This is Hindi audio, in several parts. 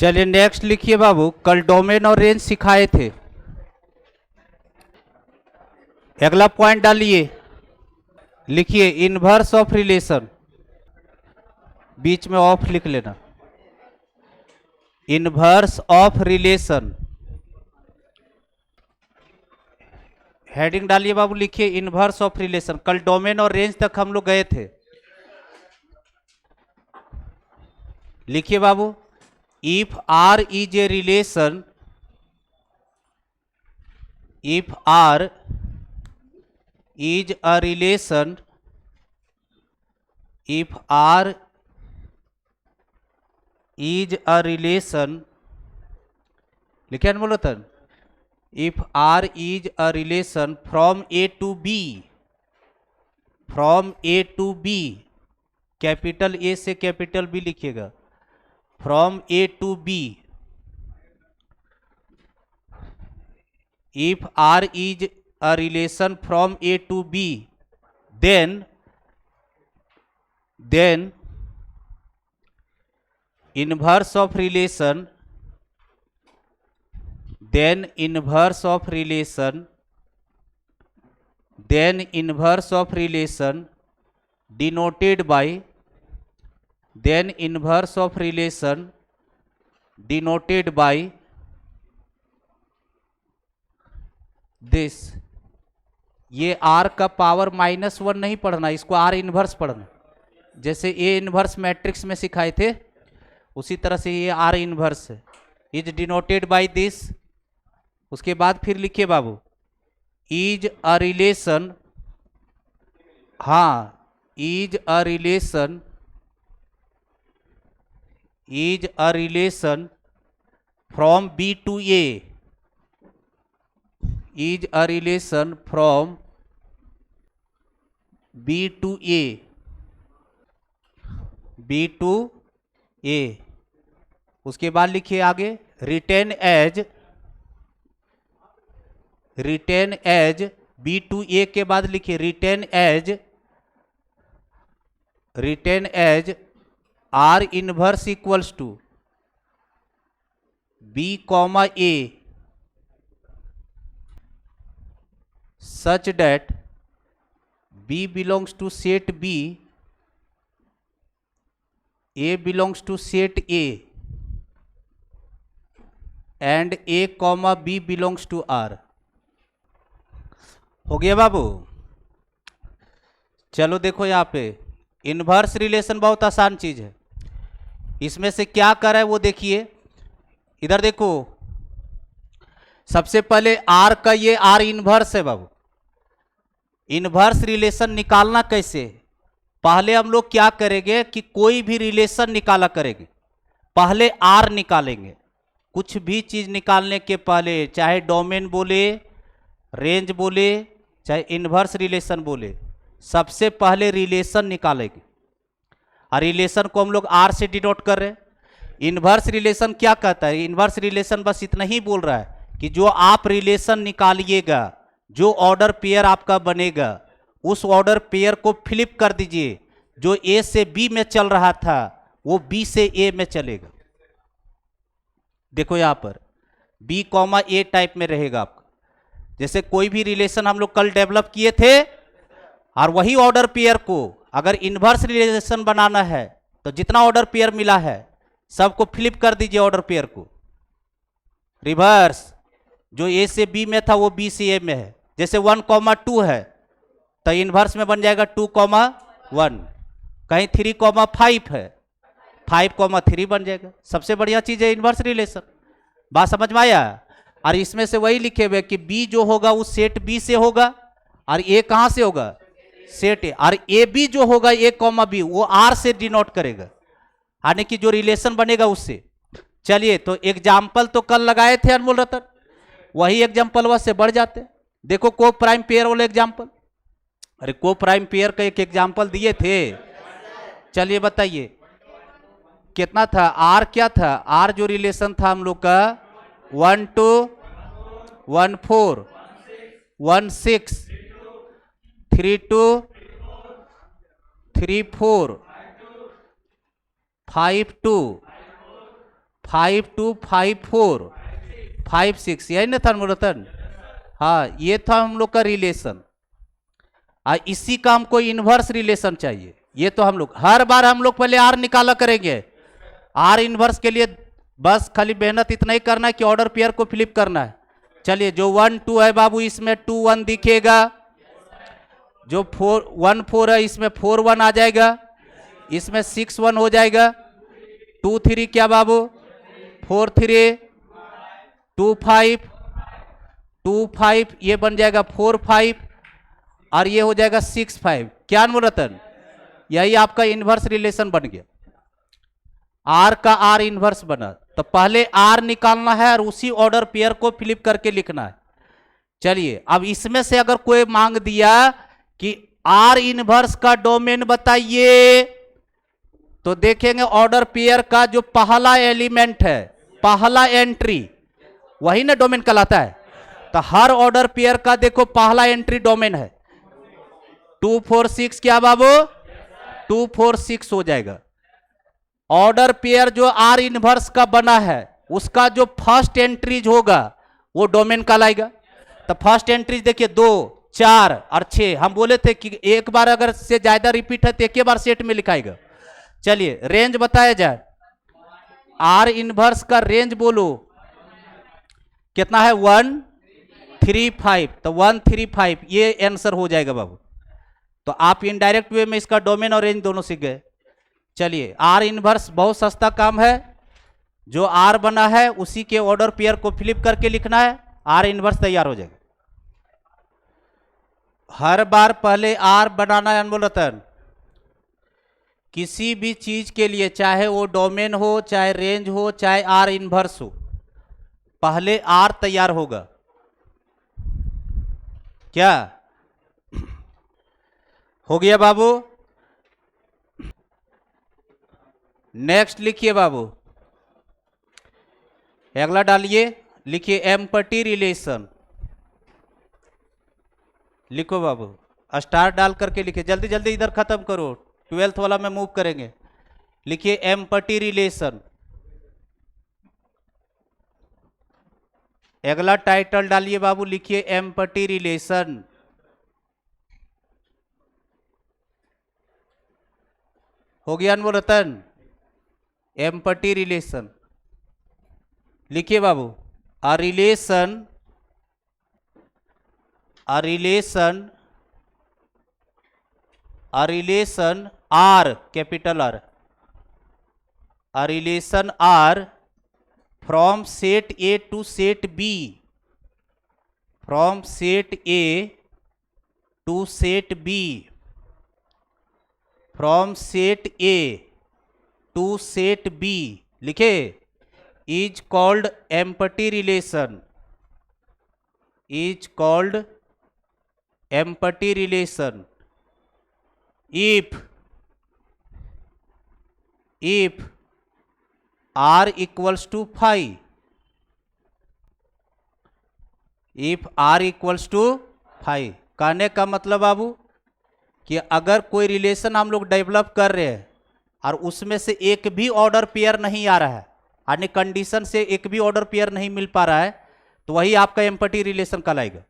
चलिए नेक्स्ट लिखिए बाबू, कल डोमेन और रेंज सिखाए थे। अगला पॉइंट डालिए, लिखिए इनवर्स ऑफ रिलेशन, बीच में ऑफ लिख लेना। इनवर्स ऑफ रिलेशन, हेडिंग डालिए बाबू, लिखिए इनवर्स ऑफ रिलेशन। कल डोमेन और रेंज तक हम लोग गए थे। लिखिए बाबू, if R is a relation, if R is a relation, if R is a relation, लिखे Anmol Ratan, if R is a relation from A to B, from A to B, capital A से कैपिटल बी लिखिएगा, from A to B, if R is a relation from A to B, then inverse of relation, then inverse of relation, then inverse of relation denoted by, then inverse of relation denoted by this। ये आर का पावर -1 नहीं पढ़ना, इसको आर इनवर्स पढ़ना। जैसे ए इनवर्स मैट्रिक्स में सिखाए थे उसी तरह से ये आर इनवर्स है, इज डिनोटेड बाय दिस। उसके बाद फिर लिखिए बाबू, इज अ रिलेशन, हाँ is a relation, is a relation from B to A, is a relation from B to A, B to A. उसके बाद लिखिए आगे, written as, written as B to A के बाद लिखिए written as, written as R inverse equals to B comma A, such that B belongs to set B, A belongs to set A, and A comma B belongs to R। हो गया बाबू? चलो देखो यहाँ पे इनवर्स रिलेशन बहुत आसान चीज है। इसमें से क्या कर है वो देखिए, इधर देखो, सबसे पहले आर का ये आर इनवर्स है बाबू। इनवर्स रिलेशन निकालना कैसे, पहले हम लोग क्या करेंगे कि कोई भी रिलेशन निकाला करेंगे, पहले आर निकालेंगे। कुछ भी चीज निकालने के पहले, चाहे डोमेन बोले, रेंज बोले, चाहे इनवर्स रिलेशन बोले, सबसे पहले रिलेशन निकालेंगे। और रिलेशन को हम लोग आर से डिनोट कर रहे हैं। इनवर्स रिलेशन क्या कहता है, इनवर्स रिलेशन बस इतना ही बोल रहा है कि जो आप रिलेशन निकालिएगा, जो ऑर्डर पेयर आपका बनेगा, उस ऑर्डर पेयर को फ्लिप कर दीजिए। जो ए से बी में चल रहा था वो बी से ए में चलेगा। देखो यहां पर बी कॉमा ए टाइप में रहेगा आपका। जैसे कोई भी रिलेशन हम लोग कल डेवलप किए थे, और वही ऑर्डर पेयर को अगर इनवर्स रिलेशन बनाना है तो जितना ऑर्डर पेयर मिला है सबको फ्लिप कर दीजिए ऑर्डर पेयर को, रिवर्स। जो ए से बी में था वो बी से ए में है। जैसे 1,2 है तो इनवर्स में बन जाएगा 2,1। कहीं 3,5 है, 5,3 बन जाएगा। सबसे बढ़िया चीज है इनवर्स रिलेशन। बात समझ में आया? और इसमें से वही लिखे हुए कि बी जो होगा वो सेट बी से होगा, और ए कहां से होगा, सेट ए। और ए बी जो होगा ए कॉमा बी वो आर से डिनोट करेगा, यानी कि जो रिलेशन बनेगा उससे। चलिए तो एग्जाम्पल तो कल लगाए थे अनमोल रतन, वही एग्जाम्पल से बढ़ जाते। देखो को प्राइम पेयर वाले एग्जाम्पल, अरे को प्राइम पेयर का एक एग्जाम्पल दिए थे। चलिए बताइए कितना था, आर क्या था, आर जो रिलेशन था हम लोग का 1 2 1 4 1 6 3 2 3 4 5 2 5254 56, यही ना था अनमोल? हाँ, ये था हम लोग का रिलेशन। इसी का हमको इनवर्स रिलेशन चाहिए। ये तो हम लोग हर बार हम लोग पहले आर निकाला करेंगे। आर इनवर्स के लिए बस खाली मेहनत इतना ही करना है कि ऑर्डर पेयर को फ्लिप करना है। चलिए, जो 1 2 है बाबू, इसमें 2 1 दिखेगा। जो 4 1 4 है, इसमें 4 1 आ जाएगा। इसमें 6 1 हो जाएगा। 2 3 क्या बाबू? 4 3 2 5 2 5, ये बन जाएगा 4 5, और ये हो जाएगा 6 5। क्या अनमोल रतन? यही आपका इनवर्स रिलेशन बन गया। आर का आर इनवर्स बना। तो पहले आर निकालना है और उसी ऑर्डर पेयर को फ्लिप करके लिखना है। चलिए, अब इसमें से अगर कोई मांग दिया कि आर इनवर्स का डोमेन बताइए, तो देखेंगे ऑर्डर पेयर का जो पहला एलिमेंट है, पहला एंट्री, वही ना डोमेन कहलाता है। तो हर ऑर्डर पेयर का देखो पहला एंट्री डोमेन है। 2 4 6 क्या बाबू? 2 4 6 हो जाएगा। ऑर्डर पेयर जो आर इनवर्स का बना है, उसका जो फर्स्ट एंट्रीज होगा वो डोमेन कहलाएगा। तो फर्स्ट एंट्रीज देखिए 2 4 और 6। हम बोले थे कि एक बार अगर से ज्यादा रिपीट है तो एक ही बार सेट में लिखाएगा। चलिए, रेंज बताया जाए। आर इनवर्स का रेंज बोलो कितना है? 1 3 5। तो 1 3 5 ये आंसर हो जाएगा बाबू। तो आप इनडायरेक्ट वे में इसका डोमेन और रेंज दोनों सीख गए। चलिए, आर इनवर्स बहुत सस्ता काम है। जो आर बना है उसी के ऑर्डर पेयर को फ्लिप करके लिखना है, आर इनवर्स तैयार हो जाएगा। हर बार पहले आर बनाना है अनमोल रतन। किसी भी चीज के लिए, चाहे वो डोमेन हो, चाहे रेंज हो, चाहे आर इनवर्स हो, पहले आर तैयार होगा। क्या हो गया बाबू? नेक्स्ट लिखिए बाबू, अगला डालिए, लिखिए एम्पटी रिलेशन। लिखो बाबू, स्टार डाल करके लिखिए, जल्दी जल्दी इधर खत्म करो, 12th वाला में मूव करेंगे। लिखिए एम्पटी रिलेशन। अगला टाइटल डालिए बाबू, लिखिए एम्पटी रिलेशन। हो गया अनमोल रतन? एम्पटी रिलेशन लिखिए बाबू। A relation R, capital R, a relation R from set A to set B, from set A to set B, from set A to set B, लिखे, is called empty relation, is called empty relation if r equals to 5, if r equals to 5। कहने का मतलब बाबू कि अगर कोई रिलेशन हम लोग डेवलप कर रहे हैं और उसमें से एक भी ऑर्डर पेयर नहीं आ रहा है, यानी कंडीशन से एक भी ऑर्डर पेयर नहीं मिल पा रहा है, तो वही आपका एम्पटी रिलेशन कहलाएगा।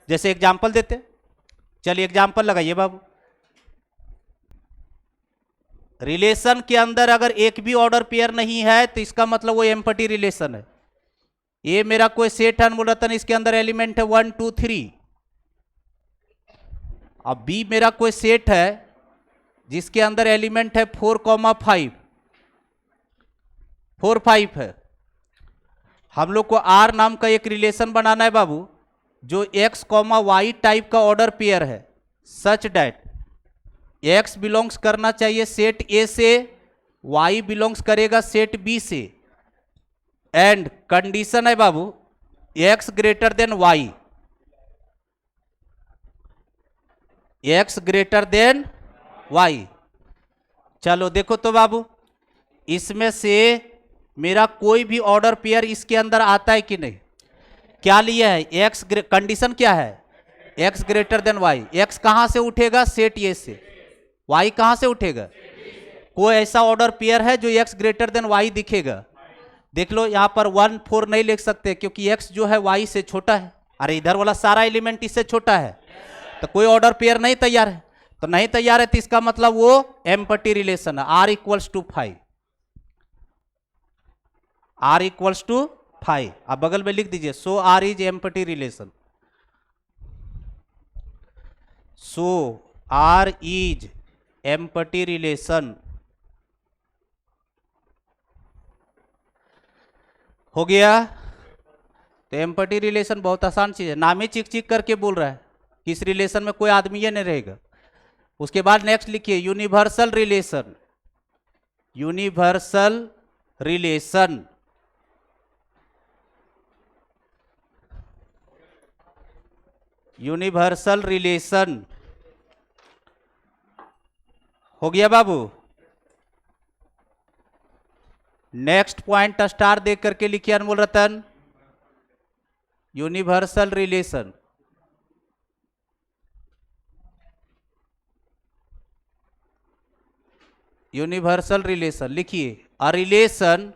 जैसे एग्जांपल देते, चलिए एग्जांपल लगाइए बाबू। रिलेशन के अंदर अगर एक भी ऑर्डर पेयर नहीं है तो इसका मतलब वो एम्पटी रिलेशन है। ये मेरा कोई सेट है अनमोल रतन, इसके अंदर एलिमेंट है 1 2 3। अब बी मेरा कोई सेट है जिसके अंदर एलिमेंट है 4 5, 4 5 है। हम लोग को आर नाम का एक रिलेशन बनाना है बाबू, जो x y टाइप का ऑर्डर पेयर है, सच डैट x बिलोंग्स करना चाहिए सेट ए से, y बिलोंग्स करेगा सेट बी से, एंड कंडीशन है बाबू x greater than y, x greater than y। चलो देखो तो बाबू, इसमें से मेरा कोई भी ऑर्डर पेयर इसके अंदर आता है कि नहीं? क्या लिया है? x, कंडीशन क्या है? x greater than y। x कहां से उठेगा? सेट ए से। y कहां से उठेगा? कोई ऐसा ऑर्डर पेयर है जो x ग्रेटर देन y दिखेगा? देख लो यहां पर 1 4 नहीं लिख सकते क्योंकि x जो है y से छोटा है। अरे इधर वाला सारा एलिमेंट इससे छोटा है, तो कोई ऑर्डर पेयर नहीं तैयार है। तो नहीं तैयार है तो इसका मतलब वो एम्पटी रिलेशन है, r equals to 5, r equals to 5। आप बगल में लिख दीजिए so r is empty relation, so r is empty relation. हो गया। तो एम्पटी रिलेशन बहुत आसान चीज है, नाम ही चिक चिक करके बोल रहा है कि इस रिलेशन में कोई आदमी ही नहीं रहेगा। उसके बाद नेक्स्ट लिखिए universal relation, universal relation. Universal relation हो गया बाबू। नेक्स्ट पॉइंट स्टार देख करके लिखिए अनमोल रतन, यूनिवर्सल रिलेशन। यूनिवर्सल रिलेशन लिखिए a relation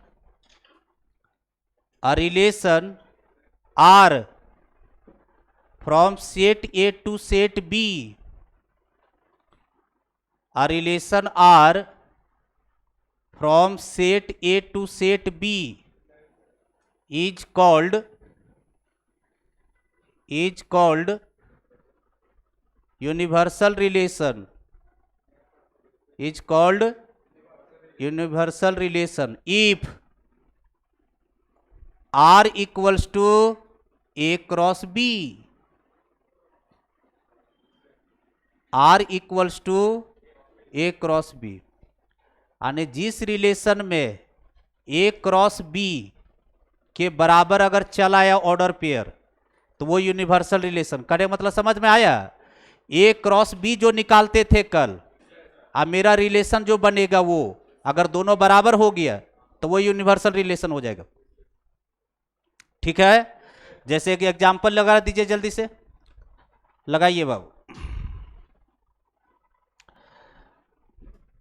R from set A to set B, a relation R from set A to set B is called universal relation, is called universal relation if R equals to A cross B, R equals to A cross B. यानी जिस रिलेशन में ए क्रॉस बी के बराबर अगर चला आया ऑर्डर पेयर तो वो यूनिवर्सल रिलेशन। करे मतलब समझ में आया? ए क्रॉस बी जो निकालते थे कल, अब मेरा रिलेशन जो बनेगा वो अगर दोनों बराबर हो गया तो वो यूनिवर्सल रिलेशन हो जाएगा। ठीक है, जैसे कि एग्जांपल लगा दीजिए, जल्दी से लगाइए बाबू।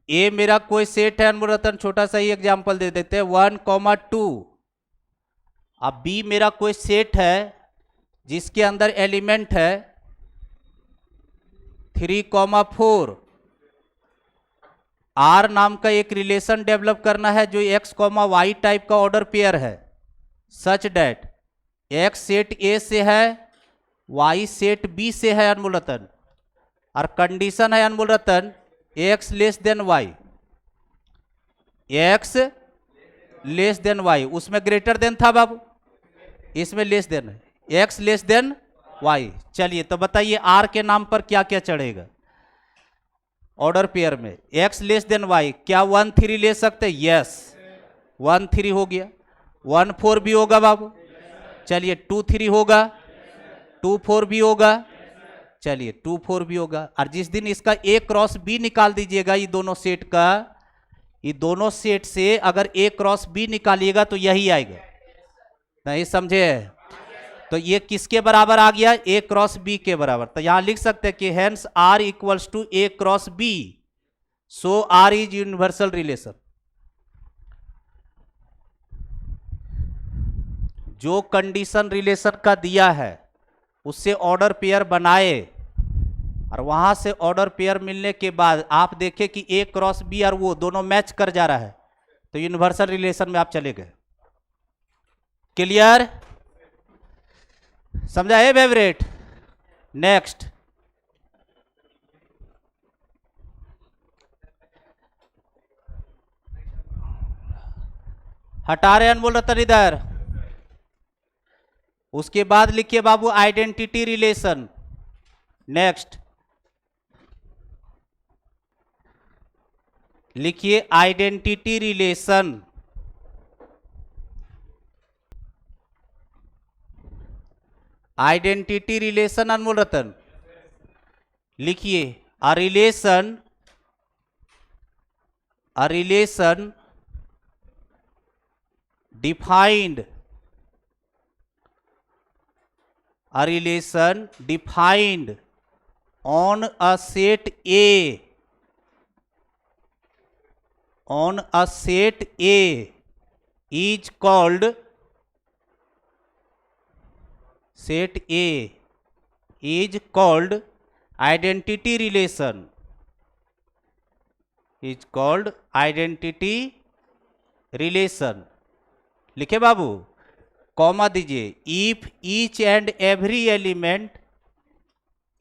ए मेरा कोई सेट है अनमोल रतन, छोटा सा ही एग्जांपल दे देते हैं 1,2। अब बी मेरा कोई सेट है जिसके अंदर एलिमेंट है 3,4। आर नाम का एक रिलेशन डेवलप करना है जो एक्स कॉमा वाई टाइप का ऑर्डर पेयर है, सच डेट एक्स सेट ए से है, वाई सेट बी से है अनमोल रतन। और कंडीशन है Anmol Ratan x less than y, x less than y. उसमें ग्रेटर देन था बाबू, इसमें लेस देन है, एक्स लेस देन वाई। चलिए तो बताइए आर के नाम पर क्या क्या चढ़ेगा ऑर्डर पेयर में? एक्स लेस देन वाई, क्या 1 3 ले सकते? यस, 1 3 हो गया। 1 4 भी होगा बाबू, चलिए 2 3 होगा, 2 4 भी होगा, चलिए 2 4 भी होगा। और जिस दिन इसका ए क्रॉस बी निकाल दीजिएगा, ये दोनों सेट का, ये दोनों सेट से अगर ए क्रॉस बी निकालिएगा तो यही आएगा। नहीं समझे? तो ये किसके बराबर आ गया? ए क्रॉस बी के बराबर। तो यहां लिख सकते हैं कि hence R equals to A cross B, so R is universal relation. जो कंडीशन रिलेशन का दिया है उससे ऑर्डर पेयर बनाए, और वहां से ऑर्डर पेयर मिलने के बाद आप देखें कि ए क्रॉस बी और वो दोनों मैच कर जा रहा है तो यूनिवर्सल रिलेशन में आप चले गए। क्लियर? समझा है फेवरेट? नेक्स्ट हटा रहे अनमोल रतन इधर। उसके बाद लिखिए बाबू आइडेंटिटी रिलेशन। नेक्स्ट लिखिए identity relation. Identity relation Anmol Ratan लिखिए a relation defined, a relation defined on a set A, on a set A is called set A is called identity relation, is called identity relation. लिखे बाबू, कॉमा दीजिए. If each and every element,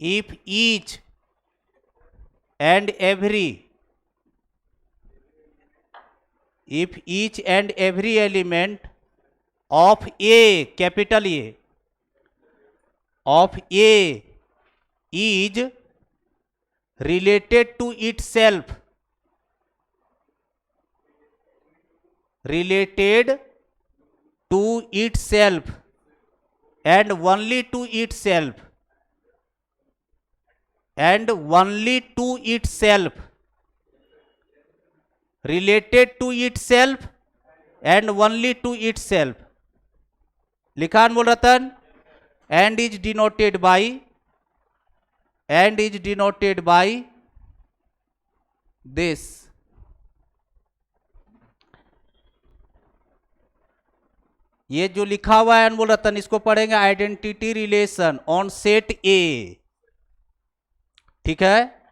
if each and every, if each and every element of A, capital A, of A is related to itself, related to itself and only to itself, and only to itself, related to itself and only to itself. लिखा अनमोल रतन. and is denoted by, and is denoted by this. ये जो लिखा हुआ है अनमोल रतन, इसको पढ़ेंगे आइडेंटिटी रिलेशन ऑन सेट ए. ठीक है.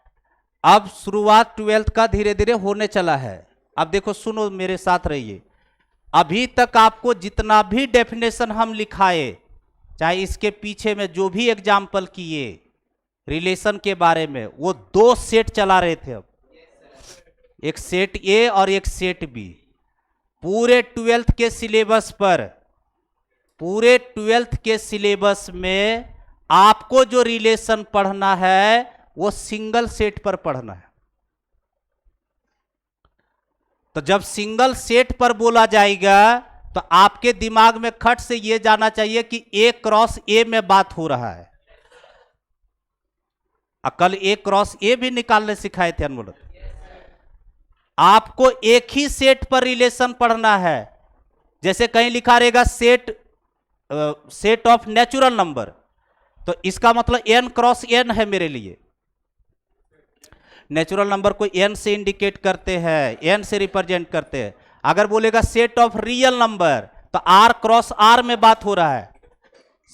अब शुरुआत 12th का धीरे धीरे होने चला है. अब देखो, सुनो, मेरे साथ रहिए. अभी तक आपको जितना भी डेफिनेशन हम लिखाए, चाहे इसके पीछे में जो भी एग्जाम्पल किए रिलेशन के बारे में, वो दो सेट चला रहे थे. अब एक सेट ए और एक सेट बी. पूरे 12th के सिलेबस पर, पूरे 12th के सिलेबस में आपको जो रिलेशन पढ़ना है वो सिंगल सेट पर पढ़ना है. तो जब सिंगल सेट पर बोला जाएगा तो आपके दिमाग में खट से यह जाना चाहिए कि ए क्रॉस ए में बात हो रहा है. कल ए क्रॉस ए भी निकालने सिखाए थे अनमोल. आपको एक ही सेट पर रिलेशन पढ़ना है. जैसे कहीं लिखा रहेगा set, set of natural number, तो इसका मतलब एन क्रॉस एन है मेरे लिए. नेचुरल नंबर को एन से इंडिकेट करते हैं, एन से रिप्रेजेंट करते हैं. अगर बोलेगा सेट ऑफ रियल नंबर, तो आर क्रॉस आर में बात हो रहा है.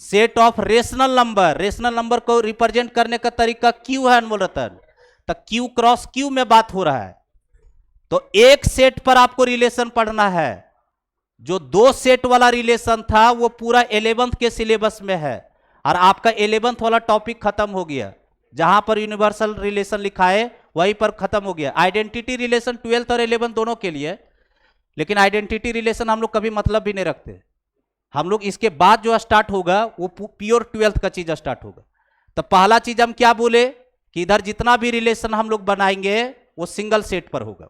Set of rational number, rational number को रिप्रेजेंट करने का तरीका क्यू है अनमोल रतन, तो क्यू क्रॉस क्यू में बात हो रहा है. तो एक सेट पर आपको रिलेशन पढ़ना है. जो दो सेट वाला रिलेशन था वो पूरा 11th के सिलेबस में है, और आपका 11th वाला टॉपिक खत्म हो गया. जहां पर यूनिवर्सल रिलेशन लिखा है वहीं पर खत्म हो गया. आइडेंटिटी रिलेशन 12th और 11th दोनों के लिए, लेकिन आइडेंटिटी रिलेशन हम लोग कभी मतलब भी नहीं रखते. हम लोग इसके बाद जो स्टार्ट होगा वो प्योर 12th का चीज स्टार्ट होगा. तो पहला चीज हम क्या बोले कि इधर जितना भी रिलेशन हम लोग बनाएंगे वो सिंगल सेट पर होगा.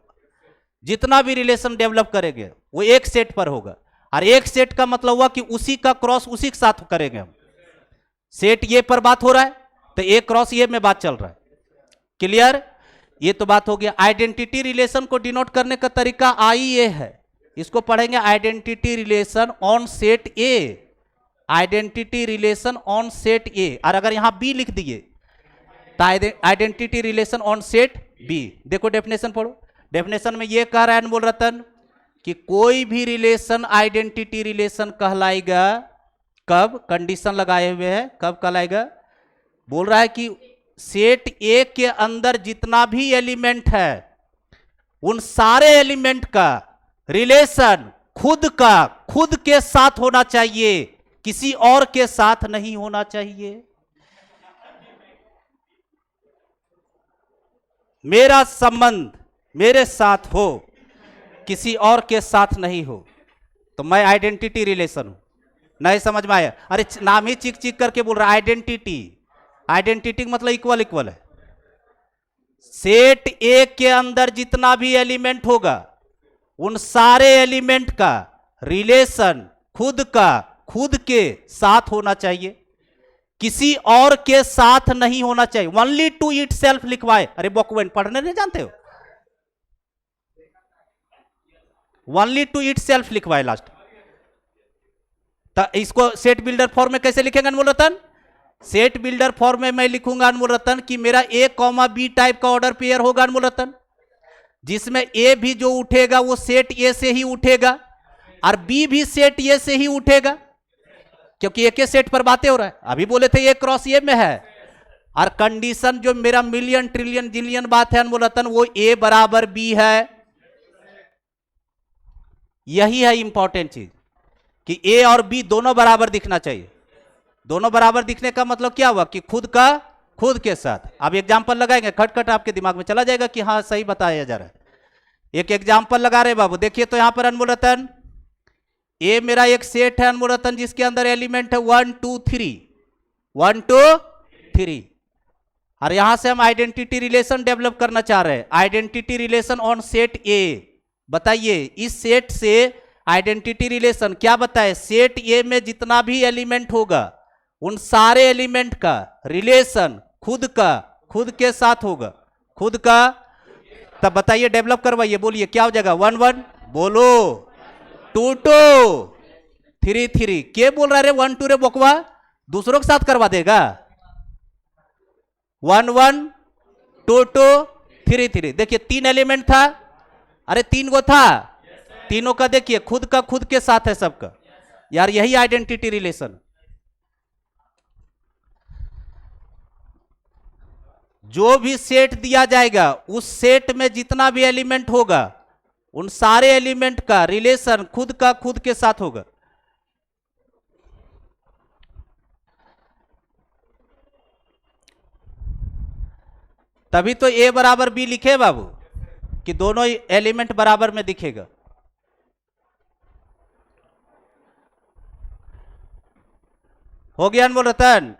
जितना भी रिलेशन डेवलप करेंगे वो एक सेट पर होगा. और एक सेट का मतलब हुआ कि उसी का क्रॉस उसी के साथ करेंगे हम. सेट ये पर बात हो रहा है तो ए क्रॉस ये में बात चल रहा है. क्लियर? ये तो बात हो गया. आइडेंटिटी रिलेशन को डिनोट करने का तरीका आई ए है. इसको पढ़ेंगे identity relation on set A. Identity relation on set A. और अगर यहां बी लिख दिए तो identity relation on set B. देखो डेफिनेशन पढ़ो. डेफिनेशन में ये कह रहा है अनमोल रतन कि कोई भी रिलेशन आइडेंटिटी रिलेशन कहलाएगा कब, कंडीशन लगाए हुए है, कब कहलाएगा. बोल रहा है कि सेट ए के अंदर जितना भी एलिमेंट है उन सारे एलिमेंट का रिलेशन खुद के साथ होना चाहिए, किसी और के साथ नहीं होना चाहिए. मेरा संबंध मेरे साथ हो, किसी और के साथ नहीं हो, तो मैं आइडेंटिटी रिलेशन हूं. नहीं समझ में आया? अरे नाम ही चिक चिक करके बोल रहा है आइडेंटिटी. आइडेंटिटी मतलब इक्वल इक्वल है. सेट ए के अंदर जितना भी एलिमेंट होगा उन सारे एलिमेंट का रिलेशन खुद के साथ होना चाहिए, किसी और के साथ नहीं होना चाहिए. ओनली टू इट सेल्फ लिखवाए. अरे बॉकवेन पढ़ने नहीं जानते हो? ओनली टू इट सेल्फ लिखवाए लास्ट. तो इसको सेट बिल्डर फॉर्म में कैसे लिखेंगे अनमोल रतन? सेट बिल्डर फॉर्म में मैं लिखूंगा अनमोल रतन कि मेरा ए कॉमा बी टाइप का ऑर्डर पेयर होगा अनमोल रतन, जिसमें ए भी जो उठेगा वो सेट ए से ही उठेगा और बी भी सेट ए से ही उठेगा, क्योंकि एक ही सेट पर बातें हो रहा है। अभी बोले थे ए क्रॉस ए में है, और कंडीशन जो मेरा मिलियन ट्रिलियन जिलियन बात है अनमोल रतन, वो ए बराबर बी है। यही है इंपॉर्टेंट चीज कि ए और बी दोनों बराबर दिखना चाहिए। दोनों बराबर दिखने का मतलब क्या हुआ कि खुद का खुद के साथ। अब एग्जांपल लगाएंगे, खटखट आपके दिमाग में चला जाएगा कि हाँ सही बताया जा रहा है। एक एग्जांपल लगा रहे बाबू, देखिए तो यहां पर अनमोल रतन ए मेरा एक सेट है अनमोल रतन, जिसके अंदर एलिमेंट है 1 2 3 1 2 3, और यहां से हम आइडेंटिटी रिलेशन डेवलप करना चाह रहे हैं। आइडेंटिटी रिलेशन ऑन सेट ए। बताइए इस सेट से आइडेंटिटी रिलेशन क्या बताए, सेट ए में जितना भी एलिमेंट होगा उन सारे एलिमेंट का रिलेशन खुद के साथ होगा, खुद का। तब बताइए डेवलप करवाइए, बोलिए क्या हो जाएगा, 1 1 बोलो, 2 2 3 3। के बोल रहा रे 1 2 रे बोकवा, दूसरों के साथ करवा देगा। 1 1 2 2 3 3। देखिए 3 एलिमेंट था, अरे 3 गो था, तीनों का देखिए खुद का खुद के साथ है सबका। यार यही आइडेंटिटी रिलेशन। जो भी सेट दिया जाएगा उस सेट में जितना भी एलिमेंट होगा उन सारे एलिमेंट का रिलेशन खुद का खुद के साथ होगा। तभी तो ए बराबर बी लिखे बाबू, कि दोनों एलिमेंट बराबर में दिखेगा। हो गया अनमोल रतन।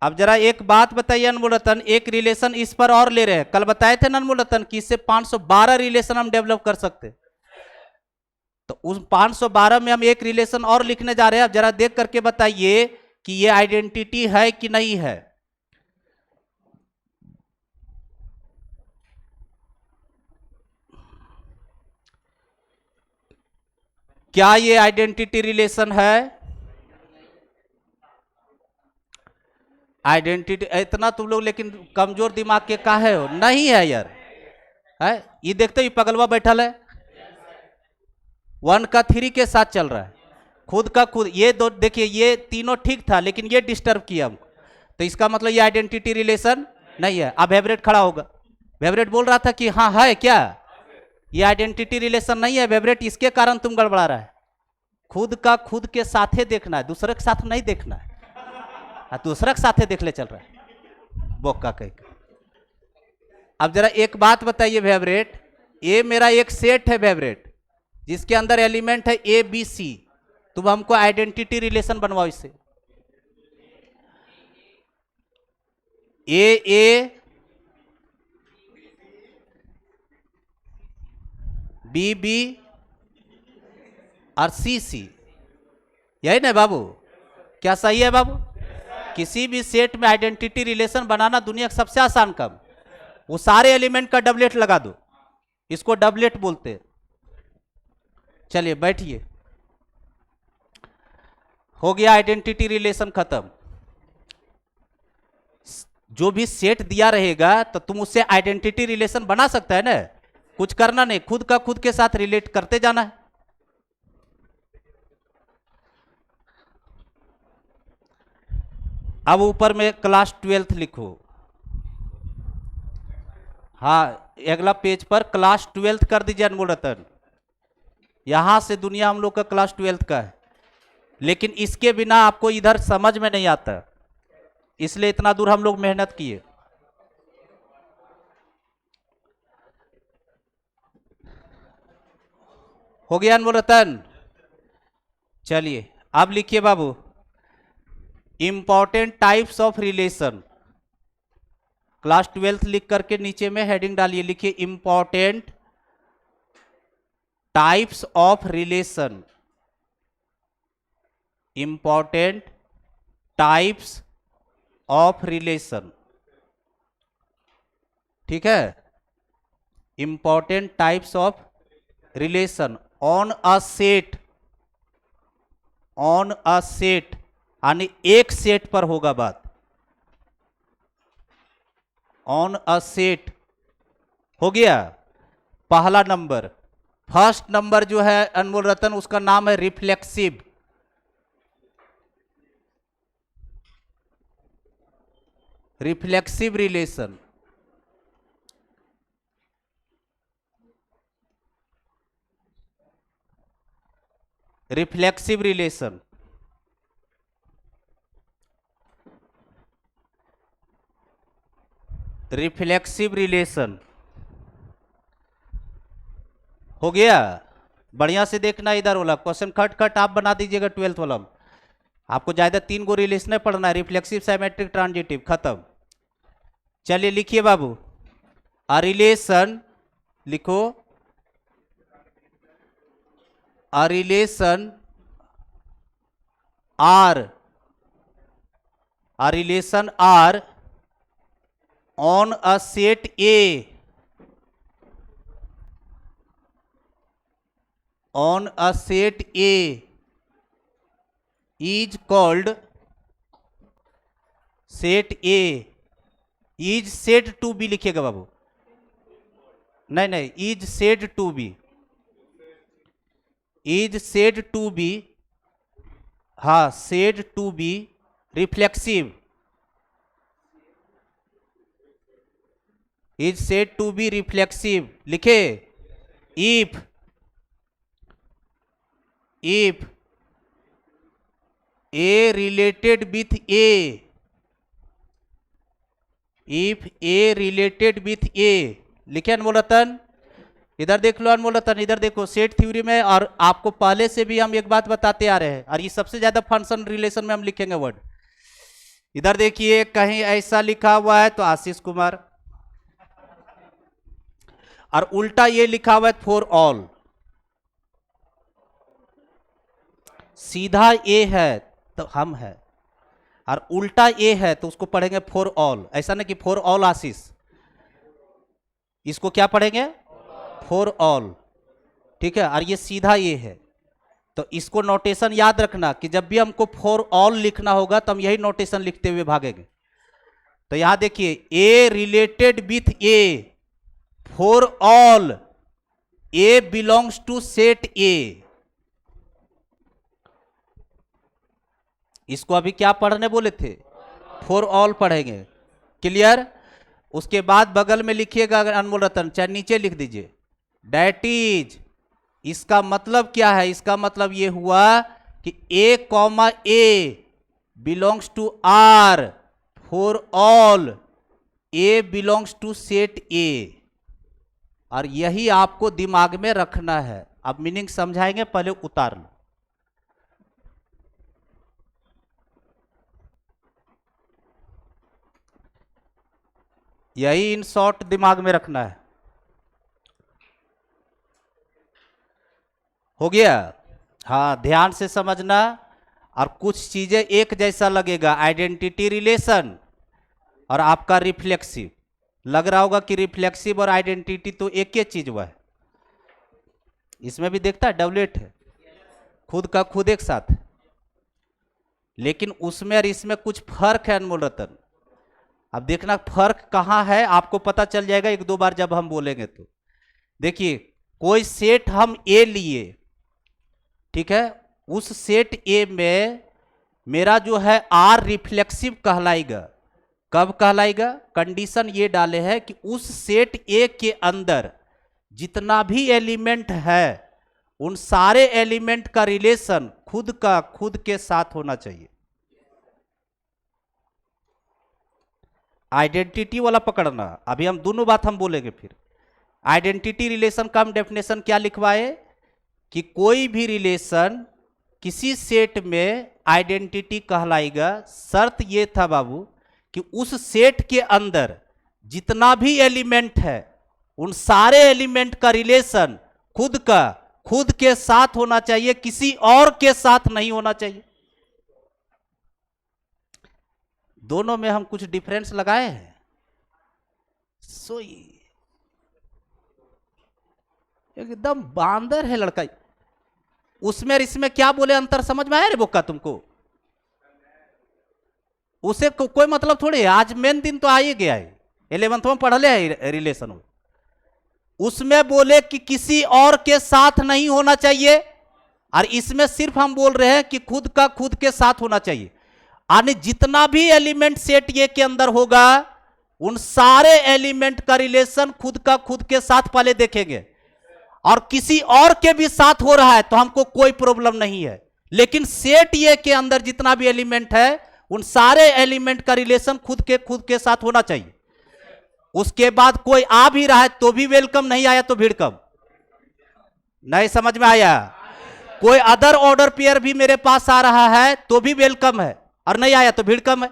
अब जरा एक बात बताइए अनमोल रतन, एक रिलेशन इस पर और ले रहे हैं, कल बताए थे ना अनमोल रतन कि इससे 512 रिलेशन हम डेवलप कर सकते। तो उस 512 में हम एक रिलेशन और लिखने जा रहे हैं। अब जरा देख करके बताइए कि ये आइडेंटिटी है कि नहीं है। क्या ये आइडेंटिटी रिलेशन है? आइडेंटिटी इतना तुम लोग लेकिन कमजोर दिमाग के काहे हो, नहीं है यार। है ये देखते ही पगलवा बैठल है, 1 का 3 के साथ चल रहा है, खुद का खुद। ये दो देखिए, ये तीनों ठीक था लेकिन ये डिस्टर्ब किया हमको, तो इसका मतलब ये आइडेंटिटी रिलेशन नहीं है। अब वेवरेट खड़ा होगा, वेवरेट बोल रहा था कि हाँ है क्या, ये आइडेंटिटी रिलेशन नहीं है वेवरेट, इसके कारण तुम गड़बड़ा रहा है। खुद का खुद के साथ ही देखना है, दूसरे के साथ नहीं देखना है। दूसरा के साथ देख ले चल रहा है बोका कह। अब जरा एक बात बताइए वेवरेट, ए मेरा एक सेट है वेवरेट, जिसके अंदर एलिमेंट है ए बी सी। तुम हमको आइडेंटिटी रिलेशन बनवाओ इससे। ए बी बी और सी सी, यही ना बाबू? क्या सही है बाबू? किसी भी सेट में आइडेंटिटी रिलेशन बनाना दुनिया का सबसे आसान काम। वो सारे एलिमेंट का डबलेट लगा दो, इसको डबलेट बोलते हैं। चलिए बैठिए, हो गया आइडेंटिटी रिलेशन खत्म। जो भी सेट दिया रहेगा तो तुम उससे आइडेंटिटी रिलेशन बना सकता है ना, कुछ करना नहीं, खुद का खुद के साथ रिलेट करते जाना है। अब ऊपर में क्लास 12th लिखो। हाँ अगला पेज पर क्लास 12th कर दीजिए अनमोल रतन। यहां से दुनिया हम लोग का क्लास 12th का है, लेकिन इसके बिना आपको इधर समझ में नहीं आता, इसलिए इतना दूर हम लोग मेहनत किए। हो गया अनमोल रतन? चलिए अब लिखिए बाबू, important types of relation. Class 12th लिख करके नीचे में हेडिंग डालिए, लिखिए important types of relation. Important types of relation, ठीक है? Important types of relation on a set, on a set यानी एक सेट पर होगा बात। ऑन अ सेट हो गया पहला नंबर, फर्स्ट नंबर जो है अनमोल रतन, उसका नाम है reflexive. Reflexive relation. Reflexive relation. Reflexive relation हो गया। बढ़िया से देखना इधर वाला क्वेश्चन, खट खट आप बना दीजिएगा 12th वाला में। आपको ज्यादा 3 गो रिलेशन पढ़ना है, रिफ्लेक्सिव, सिमेट्रिक, ट्रांजिटिव, खत्म। चलिए लिखिए बाबू, अ रिलेशन, लिखो, a relation R, a relation R on a set A, on a set A is called set A is said to be, लिखिएगा बाबू, नहीं, is said to be, is said to be, हाँ, said to be reflexive, is said to be reflexive, लिखे, if A related with A, if A related with A, लिखे अनमोल रतन, इधर देख लो अनमोल रतन, इधर देखो सेट थ्योरी में, और आपको पहले से भी हम एक बात बताते आ रहे हैं, और ये सबसे ज्यादा फंक्शन रिलेशन में हम लिखेंगे वर्ड। इधर देखिए कहीं ऐसा लिखा हुआ है तो आशीष कुमार, और उल्टा ये लिखा हुआ है फॉर ऑल। सीधा ए है तो हम है, और उल्टा ए है तो उसको पढ़ेंगे फॉर ऑल। ऐसा नहीं कि फॉर ऑल आशीष, इसको क्या पढ़ेंगे, फॉर ऑल, ठीक है। और ये सीधा ए है, तो इसको नोटेशन याद रखना कि जब भी हमको फॉर ऑल लिखना होगा तो हम यही नोटेशन लिखते हुए भागेंगे। तो यहां देखिए, a related with a, for all a belongs to set A. इसको अभी क्या पढ़ने बोले थे, फॉर ऑल पढ़ेंगे, क्लियर। उसके बाद बगल में लिखिएगा अगर अनमोल रतन, चाहे नीचे लिख दीजिए, डेट इज। इसका मतलब क्या है, इसका मतलब ये हुआ कि a comma a belongs to R, for all a belongs to set A. और यही आपको दिमाग में रखना है। अब मीनिंग समझाएंगे, पहले उतार लो। यही इन शॉर्ट दिमाग में रखना है। हो गया, हाँ, ध्यान से समझना। और कुछ चीजें एक जैसा लगेगा, आइडेंटिटी रिलेशन और आपका रिफ्लेक्सिव। लग रहा होगा कि रिफ्लेक्सिव और आइडेंटिटी तो एक ही चीज हुआ है। इसमें भी देखता है डबलेट है, खुद का खुद एक साथ, लेकिन उसमें और इसमें कुछ फर्क है अनमोल रतन। अब देखना फर्क कहां है, आपको पता चल जाएगा एक दो बार जब हम बोलेंगे तो। देखिए, कोई सेट हम ए लिए, ठीक है, उस सेट ए में मेरा जो है आर रिफ्लेक्सिव कहलाएगा। कब कहलाएगा, कंडीशन ये डाले हैं कि उस सेट ए के अंदर जितना भी एलिमेंट है उन सारे एलिमेंट का रिलेशन खुद का खुद के साथ होना चाहिए। आइडेंटिटी वाला पकड़ना, अभी हम दोनों बात हम बोलेंगे। फिर आइडेंटिटी रिलेशन का हम डेफिनेशन क्या लिखवाए कि कोई भी रिलेशन किसी सेट में आइडेंटिटी कहलाएगा। शर्त ये था बाबू कि उस सेट के अंदर जितना भी एलिमेंट है उन सारे एलिमेंट का रिलेशन खुद का खुद के साथ होना चाहिए, किसी और के साथ नहीं होना चाहिए। दोनों में हम कुछ डिफरेंस लगाए हैं। एकदम बांदर है लड़का। उसमें और इसमें क्या बोले अंतर समझ में आया रे बोका तुमको? उसे कोई मतलब थोड़ी है। आज मेन दिन तो आ ही गया है, 11th में पढ़ ले रिलेशन। उसमें बोले कि किसी और के साथ नहीं होना चाहिए, और इसमें सिर्फ हम बोल रहे हैं कि खुद का खुद के साथ होना चाहिए। यानी जितना भी एलिमेंट सेट ए के अंदर होगा उन सारे एलिमेंट का रिलेशन खुद का खुद के साथ पहले देखेंगे, और किसी और के भी साथ हो रहा है तो हमको कोई प्रॉब्लम नहीं है, लेकिन सेट ए के अंदर जितना भी एलिमेंट है उन सारे एलिमेंट का रिलेशन खुद के साथ होना चाहिए। उसके बाद कोई आ भी रहा है तो भी वेलकम, नहीं आया तो भिड़कम। नहीं समझ में आया? कोई अदर ऑर्डर पेयर भी मेरे पास आ रहा है तो भी वेलकम है, और नहीं आया तो भिड़कम है।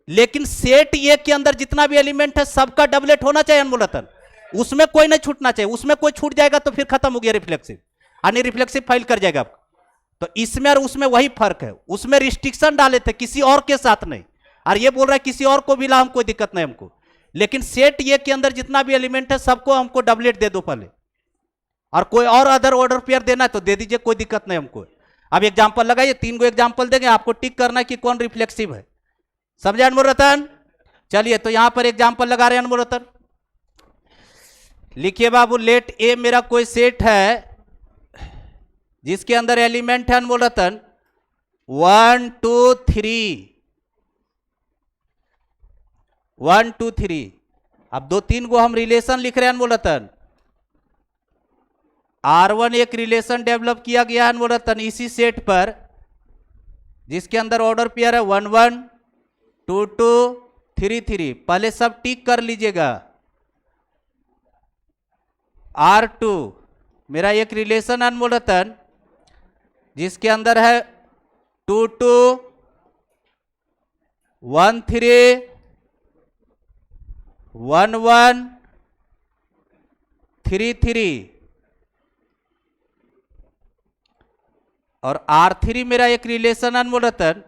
लेकिन सेट ए के अंदर जितना भी एलिमेंट है सबका डबलेट होना चाहिए अनमोलतन, उसमें कोई नहीं छूटना चाहिए। उसमें कोई छूट जाएगा तो फिर खत्म हो गया रिफ्लेक्सिव, यानी रिफ्लेक्सिव फाइल कर जाएगा आपको। तो इसमें और उसमें वही फर्क है, उसमें रिस्ट्रिक्शन डाले थे किसी और के साथ नहीं, और ये बोल रहा है किसी और को भी ला, हम कोई दिक्कत नहीं हमको। लेकिन सेट ए के अंदर जितना भी एलिमेंट है सबको हमको डबलेट दे दो पहले, और कोई और अदर ऑर्डर पेयर देना है तो दे दीजिए, कोई दिक्कत नहीं हमको। अब एग्जांपल लगाइए, 3 गो एग्जांपल देंगे, आपको टिक करना है कि कौन रिफ्लेक्सिव है। समझे अनमोल रतन? चलिए तो यहां पर एग्जांपल लगा रहे हैं अनमोल रतन। लिखिए बाबू, लेट ए मेरा कोई सेट है जिसके अंदर एलिमेंट है अनमोल रतन 1 2 3, 1 2 3। अब 2-3 गो हम रिलेशन लिख रहे हैं अनमोल रतन। R1 एक रिलेशन डेवलप किया गया है अनमोल रतन इसी सेट पर, जिसके अंदर ऑर्डर पेयर है 1 1 2 2 3 3। पहले सब टिक कर लीजिएगा। R2 मेरा एक रिलेशन अनमोल रतन जिसके अंदर है 2 2 1 3 1 1 3 3। और R3 मेरा एक रिलेशन अनमोल रतन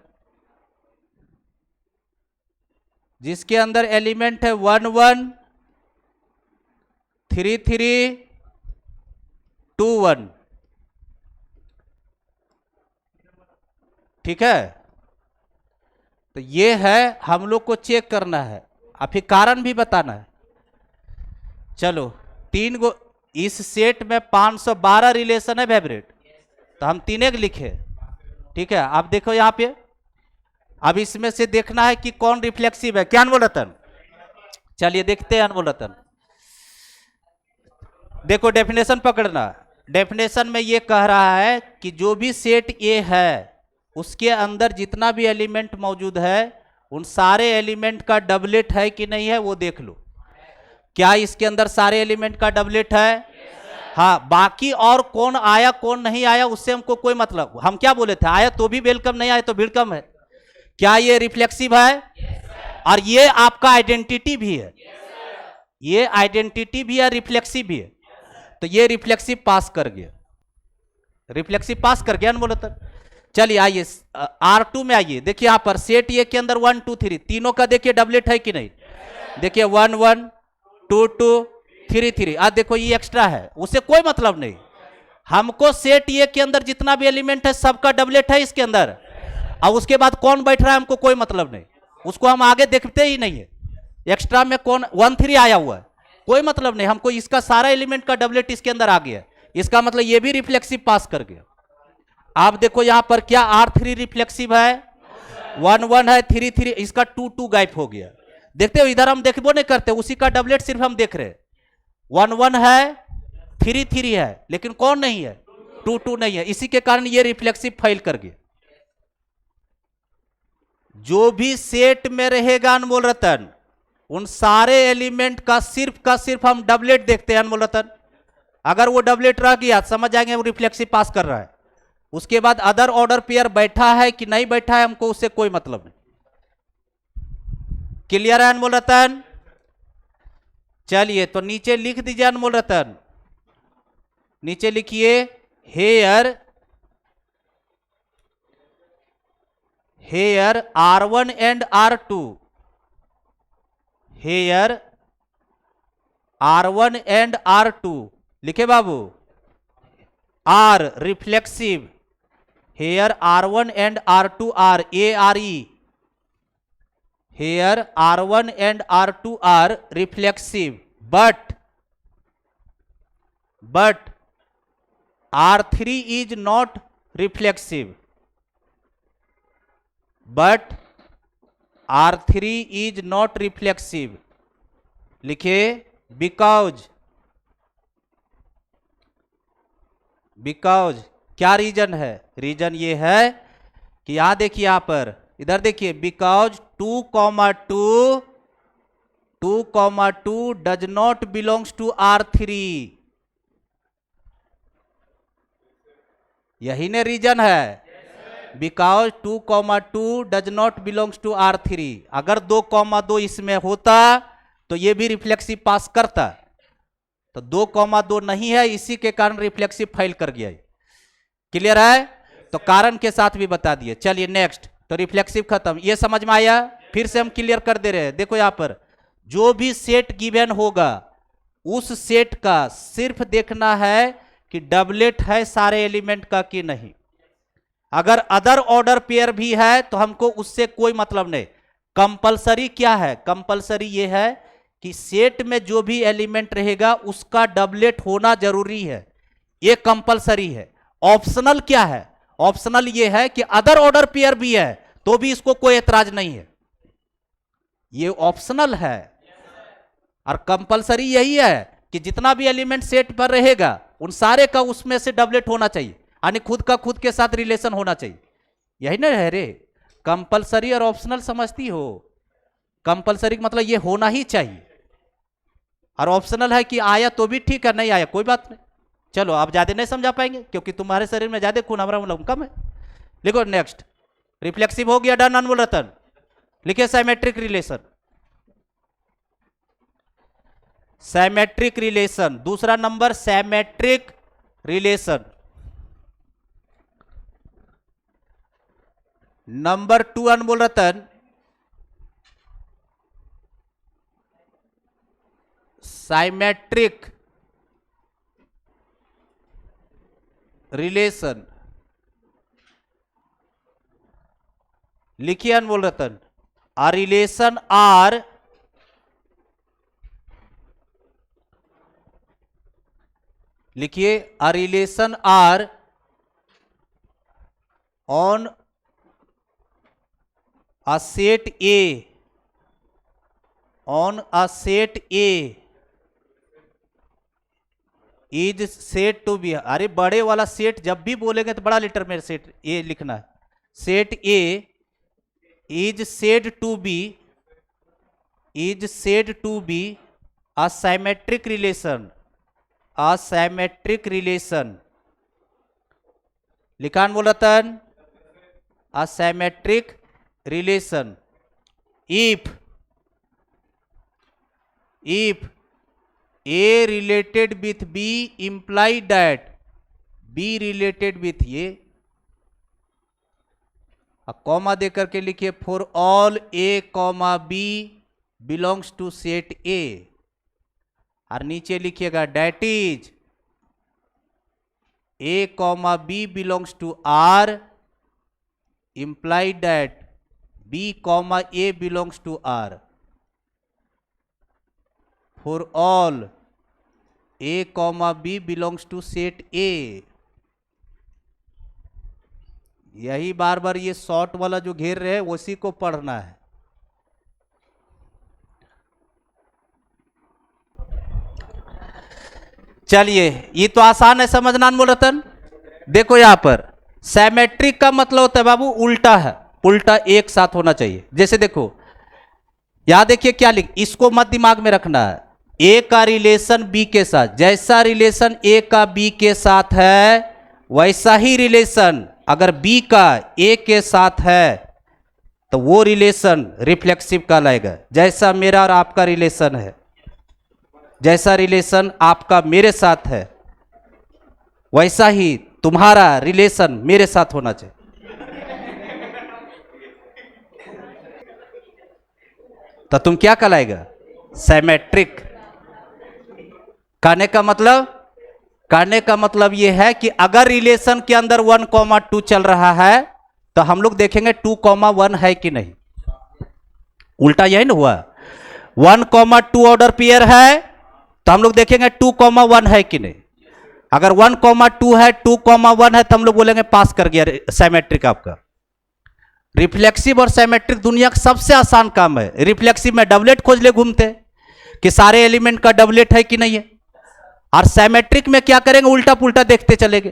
जिसके अंदर एलिमेंट है 1 1 3 3 2 1। ठीक है, तो ये है, हम लोग को चेक करना है, और फिर कारण भी बताना है। चलो 3 गो इस सेट में 512 रिलेशन है फेवरेट, तो हम 3 एक लिखे। ठीक है, आप देखो यहां पे, अब इसमें से देखना है कि कौन रिफ्लेक्सिव है। क्या अनमोल रतन? चलिए देखते हैं अनमोल रतन। देखो डेफिनेशन पकड़ना, डेफिनेशन में ये कह रहा है कि जो भी सेट ए है उसके अंदर जितना भी एलिमेंट मौजूद है उन सारे एलिमेंट का डबलेट है कि नहीं है वो देख लो। क्या इसके अंदर सारे एलिमेंट का डबलेट है? हाँ, बाकी और कौन आया कौन नहीं आया उससे हमको कोई मतलब। हम क्या बोले थे, आया तो भी वेलकम, नहीं आया तो भिड़कम है। क्या ये रिफ्लेक्सिव है? और ये आपका आइडेंटिटी भी है, ये आइडेंटिटी भी है, रिफ्लेक्सिव भी है। तो ये रिफ्लेक्सिव पास कर गया, रिफ्लेक्सिव पास कर गया अनमोल रतन। चलिए आइए R2 में आइए, देखिए यहां पर सेट ए के अंदर 1 2 3 तीनों का देखिए डबलेट है कि नहीं। देखिए 1 1 2 2 3 3। आज देखो ये एक्स्ट्रा है, उससे कोई मतलब नहीं। हमको सेट ए के अंदर जितना भी एलिमेंट है सबका डबलेट है इसके अंदर, और उसके बाद कौन बैठ रहा है हमको कोई मतलब नहीं, उसको हम आगे देखते ही नहीं है। एक्स्ट्रा में कौन 1 3 आया हुआ है कोई मतलब नहीं, हमको इसका सारा एलिमेंट का डबलेट इसके अंदर आ गया, इसका मतलब ये भी रिफ्लेक्सिव पास कर गया। आप देखो यहां पर क्या R3 रिफ्लेक्सिव है? 1 1 है, 3 3, इसका 2 2 गायब हो गया। देखते हो इधर हम देखबो नहीं करते, उसी का डबलेट सिर्फ हम देख रहे हैं। 1 1 है, 3 3 है, लेकिन कौन नहीं है? 2 2 नहीं है, इसी के कारण ये रिफ्लेक्सिव फेल कर गया। जो भी सेट में रहेगा अनमोल रतन उन सारे एलिमेंट का सिर्फ हम डबलेट देखते हैं अनमोल रतन। अगर वो डबलेट रह गया समझ जाएंगे वो रिफ्लेक्सिव पास कर रहा है। उसके बाद अदर ऑर्डर पेयर बैठा है कि नहीं बैठा है हमको उससे कोई मतलब नहीं। क्लियर है अनमोल रतन? चलिए तो नीचे लिख दीजिए अनमोल रतन, नीचे लिखिए hair R1 and R2, hair R1 and R2 लिखे बाबू। R reflexive, here R1 and R2 are ARE, here R1 and R2 are reflexive, but but R3 is not reflexive, but R3 is not reflexive. लिखिए because क्या रीजन है? रीजन ये है कि यहां देखिए, यहां पर इधर देखिए, because 2,2 does not belongs to R3. यही ने रीजन है, because 2,2 does not belongs to R3. अगर 2,2 इसमें होता तो ये भी रिफ्लेक्सिव पास करता, तो 2,2 नहीं है, इसी के कारण रिफ्लेक्सिव फेल कर गया. क्लियर है? तो कारण के साथ भी बता दिए. चलिए नेक्स्ट. तो रिफ्लेक्सिव खत्म, ये समझ में आया. फिर से हम क्लियर कर दे रहे हैं. देखो यहां पर जो भी सेट गिवन होगा उस सेट का सिर्फ देखना है कि डबलेट है सारे एलिमेंट का कि नहीं. अगर अदर ऑर्डर पेयर भी है तो हमको उससे कोई मतलब नहीं. कंपलसरी क्या है? कंपलसरी ये है कि सेट में जो भी एलिमेंट रहेगा उसका डबलेट होना जरूरी है, ये कंपलसरी है. ऑप्शनल क्या है? ऑप्शनल ये है कि अदर ऑर्डर पेयर भी है तो भी इसको कोई एतराज नहीं है, ये ऑप्शनल है. और कंपलसरी यही है कि जितना भी एलिमेंट सेट पर रहेगा उन सारे का उसमें से डबलेट होना चाहिए, यानी खुद का खुद के साथ रिलेशन होना चाहिए. यही ना है रे. कंपलसरी और ऑप्शनल समझती हो? कंपलसरी मतलब ये होना ही चाहिए, और ऑप्शनल है कि आया तो भी ठीक है, नहीं आया कोई बात नहीं. चलो आप ज्यादा नहीं समझा पाएंगे क्योंकि तुम्हारे शरीर में ज्यादा खून, हमारा मतलब कम है. लिखो नेक्स्ट. रिफ्लेक्सिव हो गया, डन. अनमोल रतन लिखिए साइमेट्रिक रिलेशन. साइमेट्रिक रिलेशन दूसरा नंबर, symmetric relation. Number 2 Anmol Ratan, symmetric relation. लिखिए अनमोल रतन. आ रिलेशन आर लिखिए, a relation R on a set A, on a set A is said to be. अरे बड़े वाला सेट जब भी बोलेंगे तो बड़ा लेटर में सेट ए लिखना है. Set A is said to be a symmetric relation. a symmetric relation. लिखान बोल रतन. a symmetric relation if A related with B imply that B related with A. Comma देकर के लिखिए, for all A comma B belongs to set A. और नीचे लिखिएगा that is A comma B belongs to R imply that B comma A belongs to R. For all A comma B belongs to set A. यही बार बार ये शॉर्ट वाला जो घेर रहे हैं उसी को पढ़ना है. चलिए ये तो आसान है समझना अनमोल रतन. देखो यहां पर सिमेट्रिक का मतलब होता है बाबू उल्टा है, उल्टा एक साथ होना चाहिए. जैसे देखो यहां देखिए क्या लिख, इसको मत दिमाग में रखना है. ए का रिलेशन बी के साथ, जैसा रिलेशन ए का बी के साथ है वैसा ही रिलेशन अगर बी का ए के साथ है तो वो रिलेशन रिफ्लेक्सिव कहलाएगा. जैसा मेरा और आपका रिलेशन है, जैसा रिलेशन आपका मेरे साथ है वैसा ही तुम्हारा रिलेशन मेरे साथ होना चाहिए. तो तुम क्या कहलाएगा? सिमेट्रिक. कहने का मतलब यह है कि अगर रिलेशन के अंदर 1,2 चल रहा है तो हम लोग देखेंगे 2,1 है कि नहीं. उल्टा यही ना हुआ. 1,2 ऑर्डर पेयर है तो हम लोग देखेंगे 2,1 है कि नहीं. अगर 1,2 है, 2,1 है, तो हम लोग बोलेंगे पास कर गया सिमेट्रिक आपका। रिफ्लेक्सिव और सिमेट्रिक दुनिया का सबसे आसान काम है। रिफ्लेक्सिव में डबलेट खोज ले घूमते कि सारे एलिमेंट का डबलेट है कि नहीं है, और सिमेट्रिक में क्या करेंगे, उल्टा पुल्टा देखते चलेंगे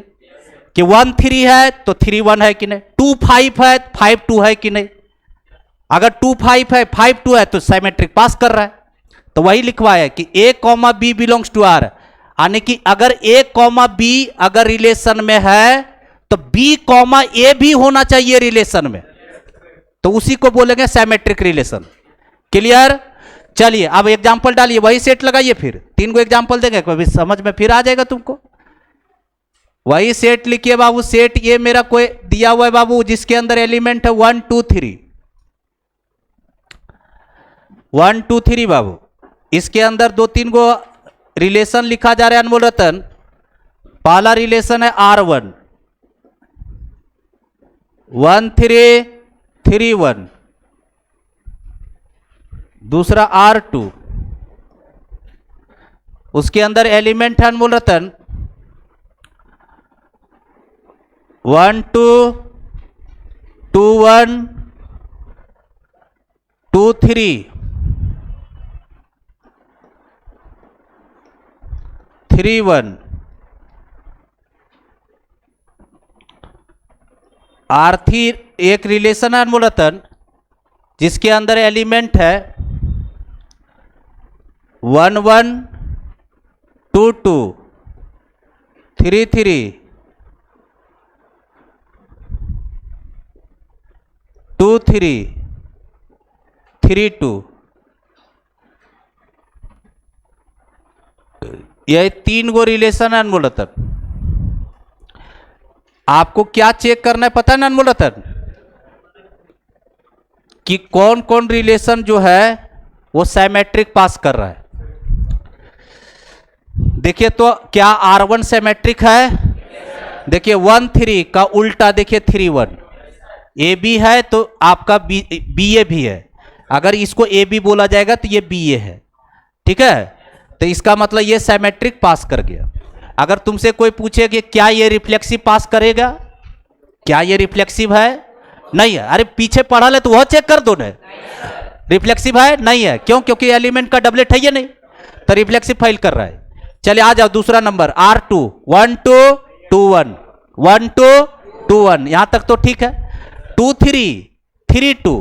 कि 1 3 है तो 3 1 है कि नहीं, 2 5 है 5 2 है कि नहीं। अगर 2 5 है 5 2 है तो सिमेट्रिक पास कर रहा है। तो वही लिखवाया है कि A, B belongs to R, यानी कि अगर A, B अगर रिलेशन में है तो B, A भी होना चाहिए रिलेशन में, तो उसी को बोलेंगे सिमेट्रिक रिलेशन। क्लियर? चलिए अब एग्जांपल डालिए, वही सेट लगाइए, फिर 3 गो एग्जांपल देंगे, कभी समझ में फिर आ जाएगा तुमको। वही सेट लिखिए बाबू। सेट ये मेरा कोई दिया हुआ है बाबू, जिसके अंदर एलिमेंट है 1 2 3, 1 2 3 बाबू। इसके अंदर 2-3 गो रिलेशन लिखा जा रहा है अनमोल रतन। पहला रिलेशन है R1 1 3 3 1, दूसरा R2, उसके अंदर एलिमेंट है अनमोल रतन 1 2 2 1 2 3 3 1। R3 एक रिलेशन है अनमोल रतन, जिसके अंदर एलिमेंट है 1 1 2 2 3 3 2 3 3 2। यह 3 गो रिलेशन है अनमोल रतन। आपको क्या चेक करना है पता है ना अनमोल रतन, कि कौन कौन रिलेशन जो है वो सिमेट्रिक पास कर रहा है। देखिए तो क्या R1 सिमेट्रिक है? देखिए 1 3 का उल्टा देखिए 3 1। ए बी है तो आपका बी ए भी है। अगर इसको ए बी बोला जाएगा तो ये बी ए है, ठीक है। तो इसका मतलब ये सिमेट्रिक पास कर गया। अगर तुमसे कोई पूछे कि क्या ये रिफ्लेक्सिव पास करेगा, क्या ये रिफ्लेक्सिव है? नहीं है। अरे पीछे पढ़ा ले तो वह चेक कर दो ना, रिफ्लेक्सिव है नहीं है। क्यों? क्योंकि एलिमेंट का डबलेट है ये नहीं, तो रिफ्लेक्सिव फेल कर रहा है। चलिए आ जाओ दूसरा नंबर R2 1 2 2 1 1 2 2 1, यहां तक तो ठीक है। 2 3 3 2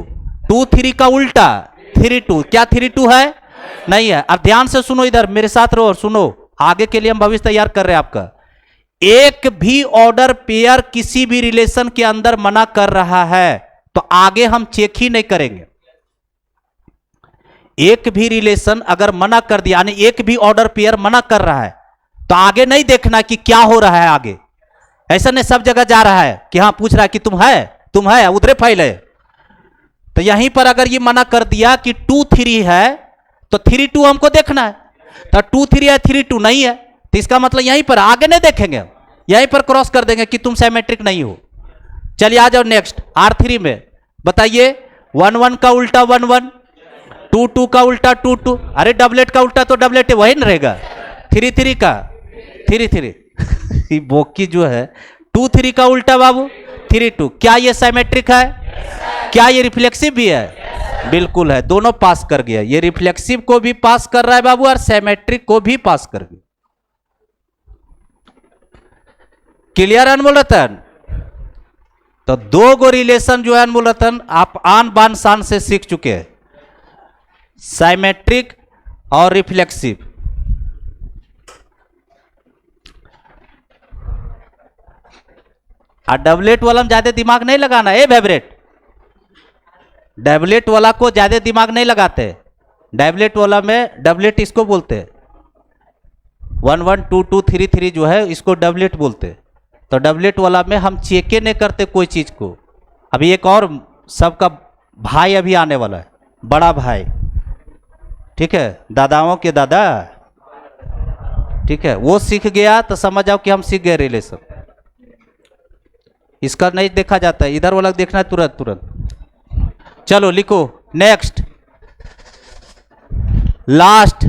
2 3 का उल्टा 3 2, क्या 3 2 है? नहीं है। अब ध्यान से सुनो, इधर मेरे साथ रहो और सुनो, आगे के लिए हम भविष्य तैयार कर रहे हैं आपका। एक भी ऑर्डर पेयर किसी भी रिलेशन के अंदर मना कर रहा है तो आगे हम चेक ही नहीं करेंगे। एक भी रिलेशन अगर मना कर दिया, यानी एक भी ऑर्डर पेयर मना कर रहा है, तो आगे नहीं देखना कि क्या हो रहा है आगे। ऐसा नहीं सब जगह जा रहा है कि हाँ पूछ रहा है कि तुम है उधरे फाइल है। तो यहीं पर अगर ये मना कर दिया कि 2 3 है तो 3 2 हमको देखना है, तो 2 3 है 3 2 नहीं है, तो इसका मतलब यहीं पर आगे नहीं देखेंगे, यहीं पर क्रॉस कर देंगे कि तुम सिमेट्रिक नहीं हो। चलिए आ जाओ नेक्स्ट R3 में। बताइए 1 1 का उल्टा 1 1, 2 2 का उल्टा 2 2। अरे डबलेट का उल्टा तो डबलेट है, वही न रहेगा। 3 3 का 3 3 बोकी जो है 2 3 का उल्टा बाबू 3 2। क्या ये सिमेट्रिक है? क्या ये रिफ्लेक्सिव भी है? बिल्कुल है, दोनों पास कर गया। ये रिफ्लेक्सिव को भी पास कर रहा है बाबू और सिमेट्रिक को भी पास कर गया। क्लियर अनमोल रतन? तो 2 गो रिलेशन जो है अनमोल रतन आप आन बान शान से सीख चुके हैं, सिमेट्रिक और रिफ्लेक्सिव। और डबलेट वाला में ज्यादा दिमाग नहीं लगाना है फेवरेट। डबलेट वाला को ज्यादा दिमाग नहीं लगाते। डबलेट वाला में डबलेट इसको बोलते हैं, 1 1 2 2 3 3 जो है इसको डबलेट बोलते हैं। तो डबलेट वाला में हम चेक नहीं करते कोई चीज को। अभी एक और सबका भाई अभी आने वाला है, बड़ा भाई, ठीक है, दादाओं के दादा, ठीक है, वो सीख गया तो समझ जाओ कि हम सीख गए रिलेशन। इसका नहीं देखा जाता है, इधर वाला देखना है तुरंत तुरंत। चलो लिखो नेक्स्ट, लास्ट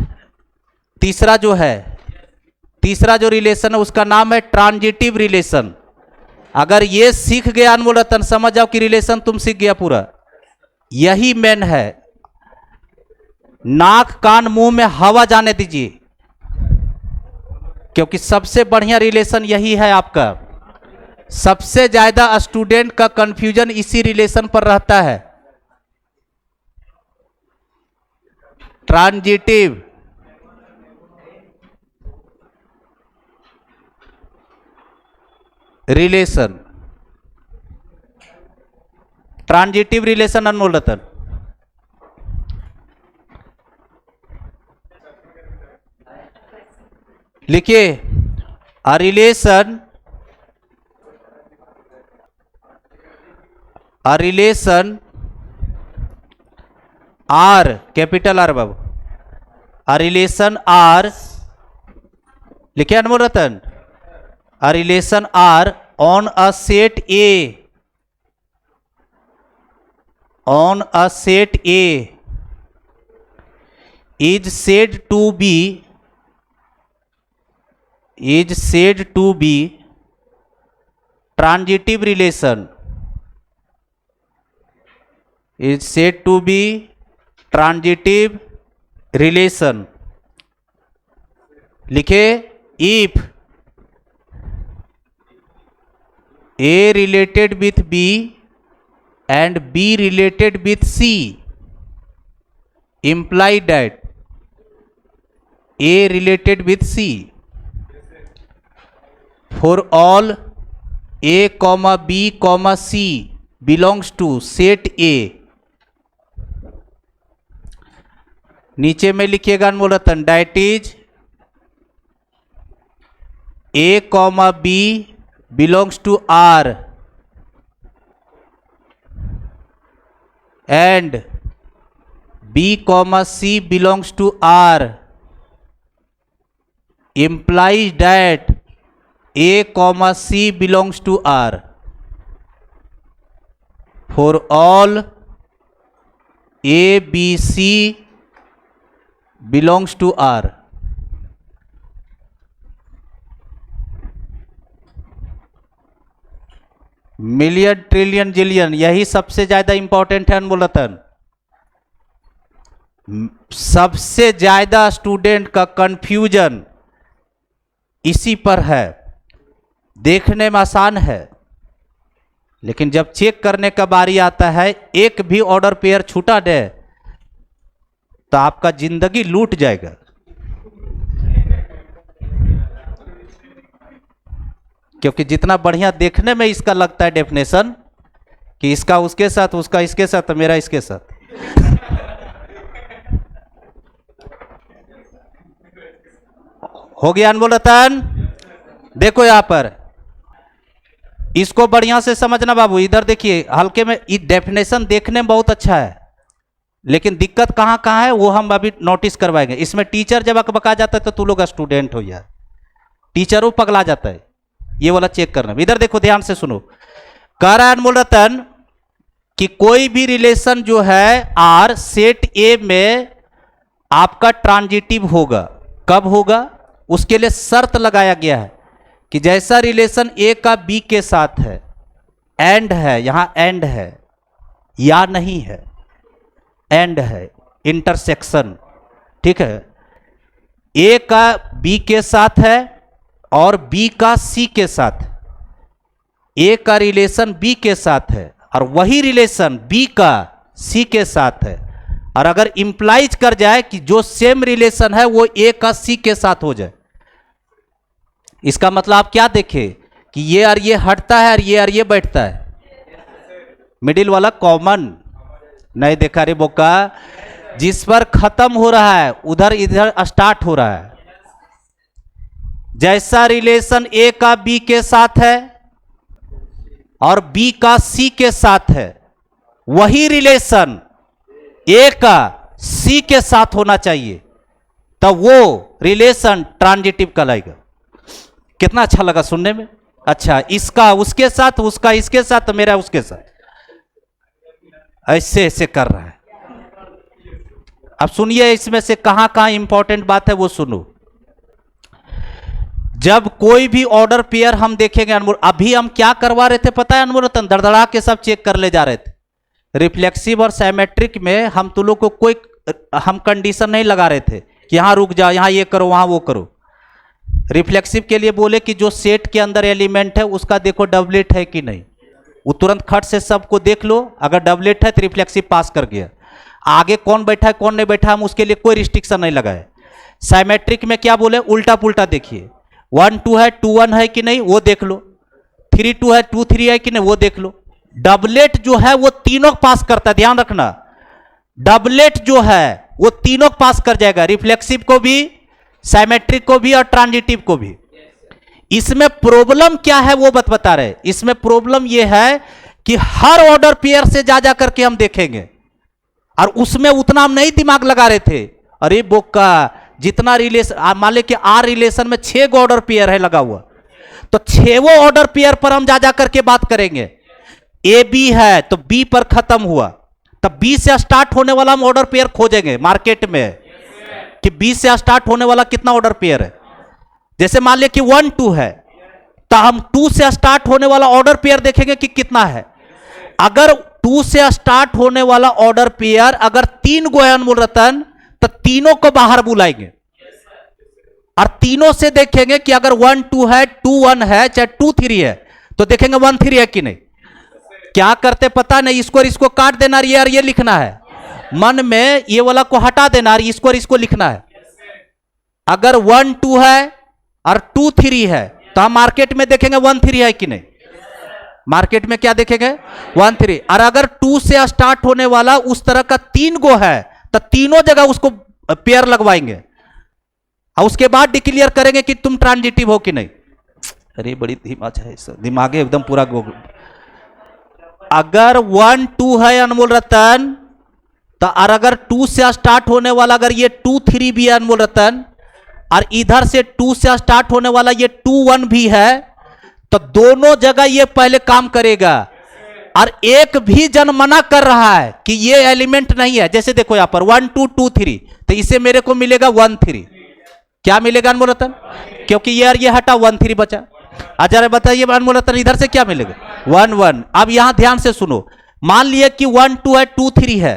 तीसरा जो है, तीसरा जो रिलेशन है उसका नाम है ट्रांजिटिव रिलेशन। अगर ये सीख गया अनमोल रतन, समझ जाओ कि रिलेशन तुम सीख गया पूरा। यही मेन है। नाक कान मुंह में हवा जाने दीजिए, क्योंकि सबसे बढ़िया रिलेशन यही है आपका। सबसे ज्यादा स्टूडेंट का कंफ्यूजन इसी रिलेशन पर रहता है, transitive relation. Transitive relation Anmol Ratan, लिखिए a relation R, capital R बाबू, अ रिलेशन आर, लिखिए अनमोल Ratan, a relation R on a set A, on a set A is said to be transitive relation, is said to be transitive relation। लिखे if A related with B and B related with C, imply that A related with C for all A comma B comma C belongs to set A। नीचे में लिखिएगा अनमोल रतन, that is A comma B belongs to R and B comma C belongs to R, implies that A comma C belongs to R for all A B C belongs to R। Million trillion zillion, यही सबसे ज्यादा इंपॉर्टेंट है अनमोल रतन। सबसे ज्यादा स्टूडेंट का कंफ्यूजन इसी पर है। देखने में आसान है, लेकिन जब चेक करने का बारी आता है, एक भी ऑर्डर पेयर छूटा दे तो आपका जिंदगी लूट जाएगा। क्योंकि जितना बढ़िया देखने में इसका लगता है डेफिनेशन कि इसका उसके साथ, उसका इसके साथ, तो मेरा इसके साथ। हो गया अनमोल रतन? देखो यहां पर, इसको बढ़िया से समझना बाबू। इधर देखिए हल्के में, डेफिनेशन देखने में बहुत अच्छा है, लेकिन दिक्कत कहां कहां है वो हम अभी नोटिस करवाएंगे। इसमें टीचर जब अकबका जाता है तो तू लोग स्टूडेंट हो यार, टीचर वो पगला जाता है। ये वाला चेक करना। इधर देखो ध्यान से सुनो, कह रहा है अनमोल रतन कि कोई भी रिलेशन जो है आर सेट ए में आपका ट्रांजिटिव होगा। कब होगा? उसके लिए शर्त लगाया गया है कि जैसा रिलेशन ए का बी के साथ है, एंड है, यहां एंड है या नहीं है, एंड है, इंटरसेक्शन, ठीक है। ए का बी के साथ है और बी का सी के साथ। ए का रिलेशन बी के साथ है और वही रिलेशन बी का सी के साथ है, और अगर इंप्लाइज कर जाए कि जो सेम रिलेशन है वो ए का सी के साथ हो जाए, इसका मतलब आप क्या देखें कि ये और ये हटता है और ये बैठता है, मिडिल वाला कॉमन नहीं देखा रे बोका। जिस पर खत्म हो रहा है उधर इधर स्टार्ट हो रहा है। जैसा रिलेशन ए का बी के साथ है और बी का सी के साथ है, वही रिलेशन ए का सी के साथ होना चाहिए, तब वो रिलेशन ट्रांजिटिव कहलाएगा। कितना अच्छा लगा सुनने में। अच्छा, इसका उसके साथ, उसका इसके साथ, तो मेरा उसके साथ, ऐसे ऐसे कर रहा है। अब सुनिए इसमें से कहां कहां इंपॉर्टेंट बात है वो सुनो। जब कोई भी ऑर्डर पेयर हम देखेंगे अनमोल, अभी हम क्या करवा रहे थे पता है अनमोल रतन, दड़दड़ा के सब चेक कर ले जा रहे थे। रिफ्लेक्सिव और साइमेट्रिक में हम तुम लोग को कोई हम कंडीशन नहीं लगा रहे थे कि यहां रुक जाओ, यहां ये करो, वहां वो करो। रिफ्लेक्सिव के लिए बोले कि जो सेट के अंदर एलिमेंट है उसका देखो डबलेट है कि नहीं, वो तुरंत खट से सबको देख लो, अगर डबलेट है तो रिफ्लेक्सिव पास कर गया। आगे कौन बैठा है कौन नहीं बैठा, हम उसके लिए कोई रिस्ट्रिक्शन नहीं लगाए। साइमेट्रिक में क्या बोले, उल्टा पुल्टा देखिए, 1 2 है 2 1 है कि नहीं वो देख लो, 3 2 है 2 3 है कि नहीं वो देख लो। डबलेट जो है वो तीनों पास करता है, ध्यान रखना, डबलेट जो है वो तीनों पास कर जाएगा, रिफ्लेक्सिव को भी, साइमेट्रिक को भी और ट्रांजिटिव को भी। इसमें प्रॉब्लम क्या है वो बता रहे, इसमें प्रॉब्लम ये है कि हर ऑर्डर पेयर से जा करके हम देखेंगे, और उसमें उतना हम नहीं दिमाग लगा रहे थे। अरे बोका, जितना रिलेशन मान ले कि आर रिलेशन में 6 गो ऑर्डर पेयर है लगा हुआ, तो 6 ऑर्डर पेयर पर हम जा करके बात करेंगे। ए बी है तो बी पर खत्म हुआ, तब बी से स्टार्ट होने वाला हम ऑर्डर पेयर खोजेंगे मार्केट में कि बी से स्टार्ट होने वाला कितना ऑर्डर पेयर है। जैसे मान लिया कि 1 2 है तो हम 2 से स्टार्ट होने वाला ऑर्डर पेयर देखेंगे कि कितना है। अगर 2 से स्टार्ट होने वाला ऑर्डर पेयर अगर 3 गो है अनमोल रतन, तो तीनों को बाहर बुलाएंगे और तीनों से देखेंगे कि अगर 1 2 है 2 1 है चाहे 2 3 है तो देखेंगे 1 3 है कि नहीं। क्या करते पता नहीं, इसको और इसको काट देना और ये लिखना है, मन में ये वाला को हटा देना और इसको और इसको लिखना है। अगर 1 2 है और 2 3 है तो हम मार्केट में देखेंगे 1 3 है कि नहीं, मार्केट में क्या देखेंगे 1 3। और अगर 2 से स्टार्ट होने वाला उस तरह का 3 गो है तो तीनों जगह उसको पेयर लगवाएंगे और उसके बाद डिक्लेयर करेंगे कि तुम ट्रांजिटिव हो कि नहीं। अरे बड़ी दिमाग एकदम पूरा गो। अगर 1 2 है अनमोल रतन तो, और अगर 2 से स्टार्ट होने वाला अगर ये 2 3 भी है अनमोल रतन, और इधर से 2 से स्टार्ट होने वाला ये 2 1 भी है, तो दोनों जगह ये पहले काम करेगा। और एक भी जन मना कर रहा है कि ये एलिमेंट नहीं है, जैसे देखो यहां पर 1 2 2 3, तो इसे मेरे को मिलेगा 1 3। क्या मिलेगा अनमोल रतन, क्योंकि यार ये हटा 1 3 बचा। अच्छा बताइए अनमोल रतन इधर से क्या मिलेगा 1 1। अब यहां ध्यान से सुनो, मान लिया कि 1 2 है 2 3 है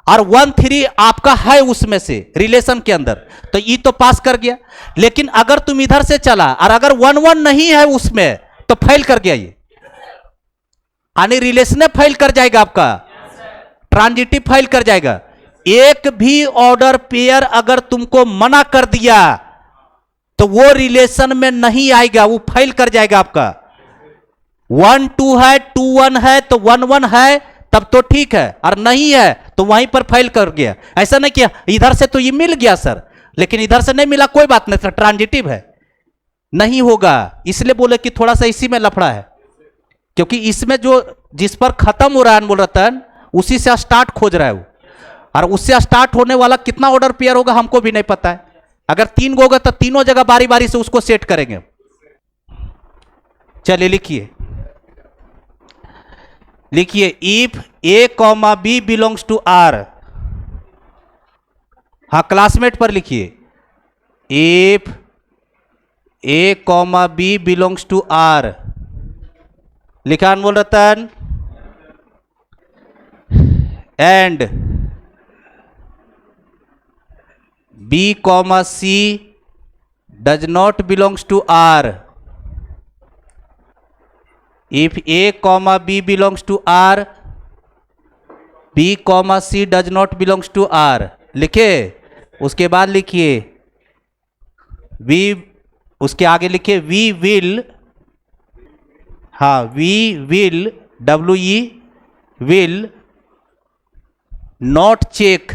और 1 3 आपका है उसमें से रिलेशन के अंदर, तो ये तो पास कर गया। लेकिन अगर तुम इधर से चला और अगर 1 1 नहीं है उसमें तो फेल कर गया, ये यानी रिलेशन फेल कर जाएगा, आपका ट्रांजिटिव फेल कर जाएगा। एक भी ऑर्डर पेयर अगर तुमको मना कर दिया तो वो रिलेशन में नहीं आएगा, वो फेल कर जाएगा आपका। 1 2 है 2 1 है तो 1 1 है तब तो ठीक है, और नहीं है तो वहीं पर फेल कर गया। ऐसा नहीं किया इधर से तो ये मिल गया सर, लेकिन इधर से नहीं मिला, कोई बात नहीं सर, ट्रांजिटिव है, नहीं होगा। इसलिए बोले कि थोड़ा सा इसी में लफड़ा है, क्योंकि इसमें जो जिस पर खत्म हो रहा है अनमोल रतन उसी से स्टार्ट खोज रहा है वो, और उससे स्टार्ट होने वाला कितना ऑर्डर पेयर होगा हमको भी नहीं पता है। अगर 3 गो होगा तो तीनों जगह बारी बारी से उसको सेट करेंगे। चलिए लिखिए, लिखिए if A comma B belongs to R, हाँ क्लासमेट पर लिखिए, if A comma B belongs to R, लिखा Anmol Ratan, and B comma C does not belongs to R. If A comma B belongs to R, B comma C does not belongs to R, लिखे। उसके बाद लिखिए वी, उसके आगे लिखिए वी विल, हाँ we will WE will not check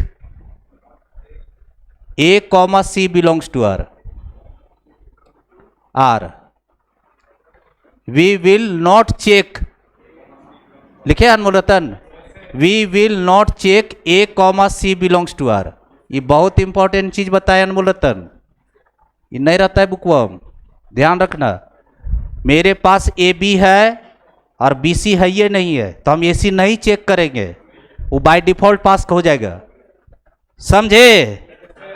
A comma C belongs to R. R. We will not check, लिखे अनमोल रतन, We will not check A comma C belongs to R. ये बहुत इंपॉर्टेंट चीज बताया अनमोल रतन, ये नहीं रहता है बुकवा, ध्यान रखना। मेरे पास AB है और BC है ये नहीं है तो हम AC नहीं चेक करेंगे, वो बाय डिफॉल्ट पास हो जाएगा, समझे।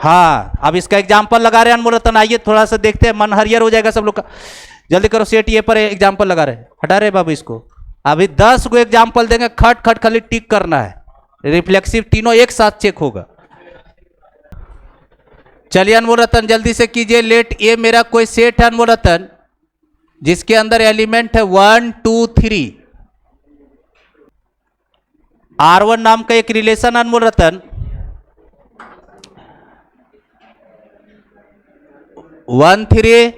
हाँ, अब इसका एग्जाम्पल लगा रहे हैं अनमोल रतन, आइए थोड़ा सा देखते हैं, मन हरियर हो जाएगा सब लोग का। जल्दी करो, सेट ये पर एग्जाम्पल लगा रहे हैं, हटा रहे बाबू इसको। अभी 10 को एग्जाम्पल देंगे, खट खट खाली टिक करना है, रिफ्लेक्सिव तीनों एक साथ चेक होगा। चलिए अनमोल रतन जल्दी से कीजिए। लेट ए मेरा कोई सेट है अनमोल रतन जिसके अंदर एलिमेंट है 1 2 3। R1 नाम का एक रिलेशन अनमोल रतन 1 3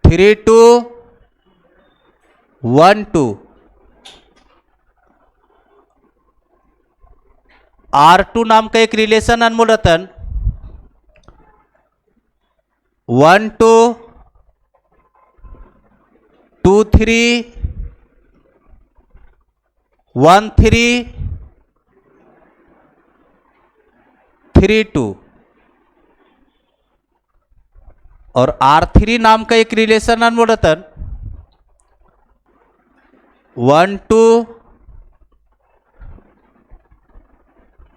3 2 1 2। R2 नाम का एक रिलेशन अनमोल रतन 1 2 2 3 1 3 3 2। और R3 नाम का एक रिलेशन अनमोल रतन 1 2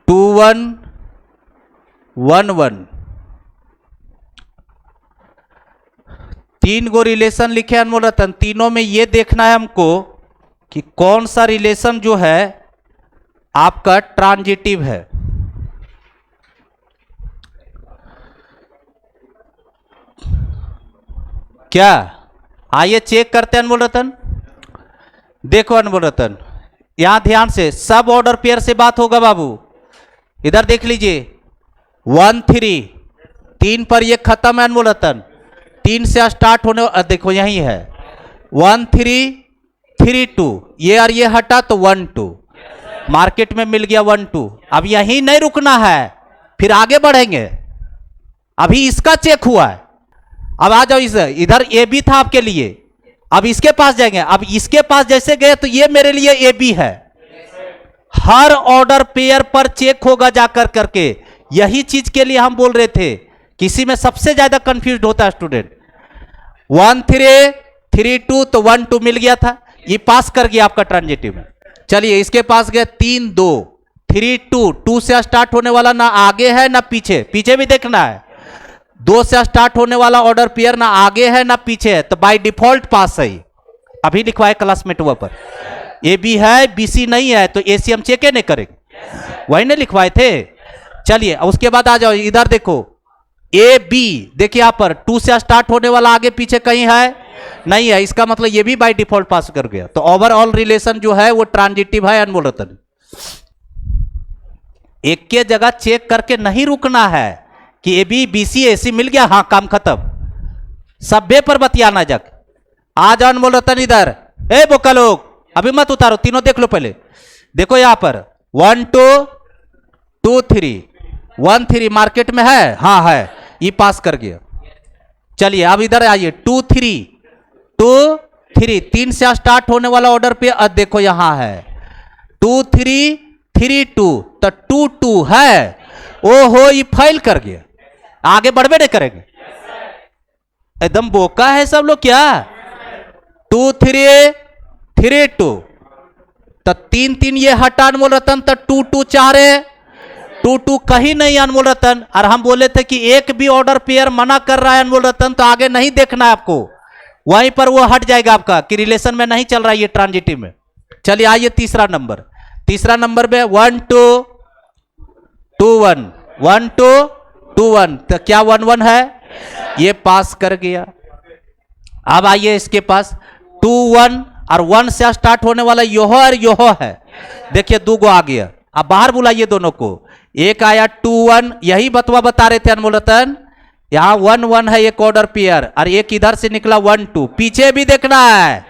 2 1 1 1। 3 गो रिलेशन लिखे अनमोल रतन, तीनों में ये देखना है हमको कि कौन सा रिलेशन जो है आपका ट्रांजिटिव है। क्या, आइए चेक करते हैं अनमोल रतन। देखो अनमोल रतन, यहां ध्यान से सब ऑर्डर पेयर से बात होगा बाबू। इधर देख लीजिए 1 3 3 पर ये खत्म है अनमोल रतन, 3 से स्टार्ट होने, देखो यही है 1 3 3 2, ये और ये हटा तो 1 2, मार्केट में मिल गया 1 2। अब यही नहीं रुकना है, फिर आगे बढ़ेंगे। अभी इसका चेक हुआ है, अब आ जाओ इधर ए बी था आपके लिए, अब इसके पास जाएंगे। अब इसके पास जैसे गए तो ये मेरे लिए ए बी है। हर ऑर्डर पेयर पर चेक होगा जाकर करके। यही चीज के लिए हम बोल रहे थे, किसी में सबसे ज्यादा कंफ्यूज होता है स्टूडेंट। 1 3 3 2 तो 1 2 मिल गया था, ये पास कर गया आपका ट्रांजिटिव में। चलिए इसके पास गया 3 2 3 2, 2 से स्टार्ट होने वाला ना आगे है ना पीछे, पीछे भी देखना है। 2 से स्टार्ट होने वाला ऑर्डर पेयर ना आगे है ना पीछे है, तो बाय डिफॉल्ट पास है। अभी लिखवाए क्लासमेट हुआ पर ए बी है बी सी नहीं है, तो ए सी हम चेक नहीं करेंगे, वही नहीं लिखवाए थे। चलिए उसके बाद आ जाओ, इधर देखो ए बी, देखिए यहां पर 2 से स्टार्ट होने वाला आगे पीछे कहीं है नहीं है, इसका मतलब ये भी बाय डिफॉल्ट पास कर गया। तो ओवरऑल रिलेशन जो है वो ट्रांजिटिव है अनमोल रतन। एक के जगह चेक करके नहीं रुकना है कि ए बी बी सी ए सी मिल गया, हाँ काम खत्म, सभ्य पर बतियाना जग। आ जाओ अनमोल रतन इधर, ए बोका लोग अभी मत उतारो, तीनों देख लो पहले। देखो यहां पर 1 2 2 3 1 3 मार्केट में है, हाँ है, ये पास कर गया। चलिए अब इधर आइए 2 3 2 3, 3 से स्टार्ट होने वाला ऑर्डर पे देखो यहां है 2 3 3 2, तो 2 2 है, ओहो ये फेल कर गया, आगे बढ़वे नहीं करेंगे। एकदम बोका है सब लोग क्या। 2 3 3 2, तो 3 3 ये हटा अनमोल रतन, तो 2 2 4 2 2 कहीं नहीं अनमोल रतन। और हम बोले थे कि एक भी ऑर्डर पेयर मना कर रहा है अनमोल रतन तो आगे नहीं देखना है आपको, वहीं पर वो हट जाएगा आपका कि रिलेशन में नहीं चल रहा है ये ट्रांजिटिव में। चलिए आइए तीसरा नंबर, तीसरा नंबर में 1 2 2 1 1 2 2 1, तो क्या 1 1 है, ये पास कर गया। अब आइए इसके पास 2 1 और 1 से स्टार्ट होने वाला योहो और योहो है, देखिए 2 गो आ गया। अब बाहर बुलाइए दोनों को, एक आया 2 1, यही बतवा बता रहे थे अनमोल रतन, यहां 1 1 है एक ऑर्डर पेयर, और एक इधर से निकला 1 2, पीछे भी देखना है।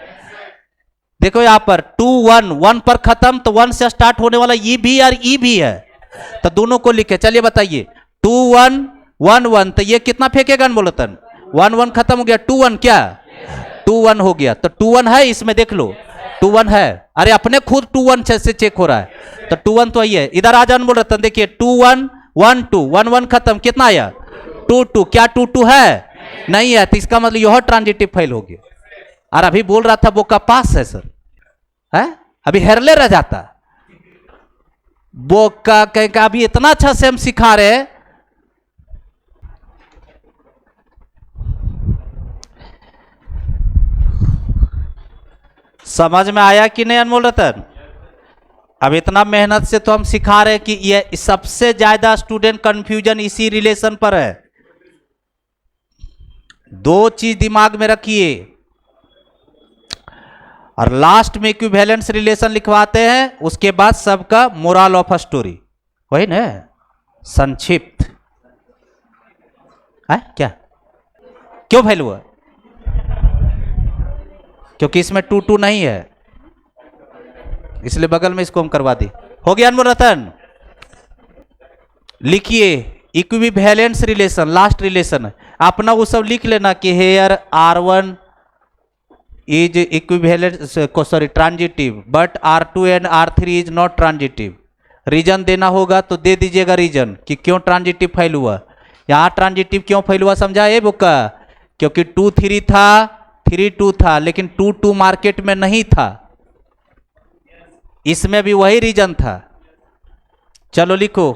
देखो यहां पर 2 1 1 पर खत्म, तो 1 से स्टार्ट होने वाला ई भी और ई भी है, तो दोनों को लिखे। चलिए बताइए 2 1 1 1, तो ये कितना फेंकेगा अनमोल रतन, 1 1 खत्म हो गया, 2 1 क्या 2 1 हो गया, तो 2 1 है इसमें, देख लो 2 1 है, अरे अपने खुद 2 1 से चेक हो रहा है, तो 2 1 तो ये इधर आ जाओ अनमोल रतन, देखिए 2 1 1 2 1 1 खत्म, कितना आया 2 2, क्या 2 2 है नहीं है, तो इसका मतलब यह ट्रांजिटिव फेल हो गया। और अभी बोल रहा था वो का पास है सर, है अभी हेरले रह जाता। वो का कहेगा अभी इतना अच्छा से हम सिखा रहे हैं। समझ में आया कि नहीं अनमोल रतन? अब इतना मेहनत से तो हम सिखा रहे हैं कि ये सबसे ज्यादा स्टूडेंट कंफ्यूजन इसी रिलेशन पर है। दो चीज दिमाग में रखिए, और लास्ट में इक्विवेलेंस रिलेशन लिखवाते हैं, उसके बाद सबका मोरल ऑफ स्टोरी, वही ना, संक्षिप्त है क्या? क्यों फेल हुआ? क्योंकि इसमें 2 नहीं है, इसलिए बगल में इसको हम करवा दी। हो गया अनमोल रतन? लिखिए इक्विवेलेंस रिलेशन, लास्ट रिलेशन है अपना, वो सब लिख लेना कि here R1 is equivalent, sorry transitive, but R2 and R3 is not transitive. Reason देना होगा तो दे दीजिएगा रीजन कि क्यों ट्रांजिटिव फेल हुआ। यहाँ ट्रांजिटिव क्यों फेल हुआ समझा ये बुक्का? क्योंकि 2 3 था, 3 2 था, लेकिन 2 2 मार्केट में नहीं था, इसमें भी वही रीजन था। चलो लिखो,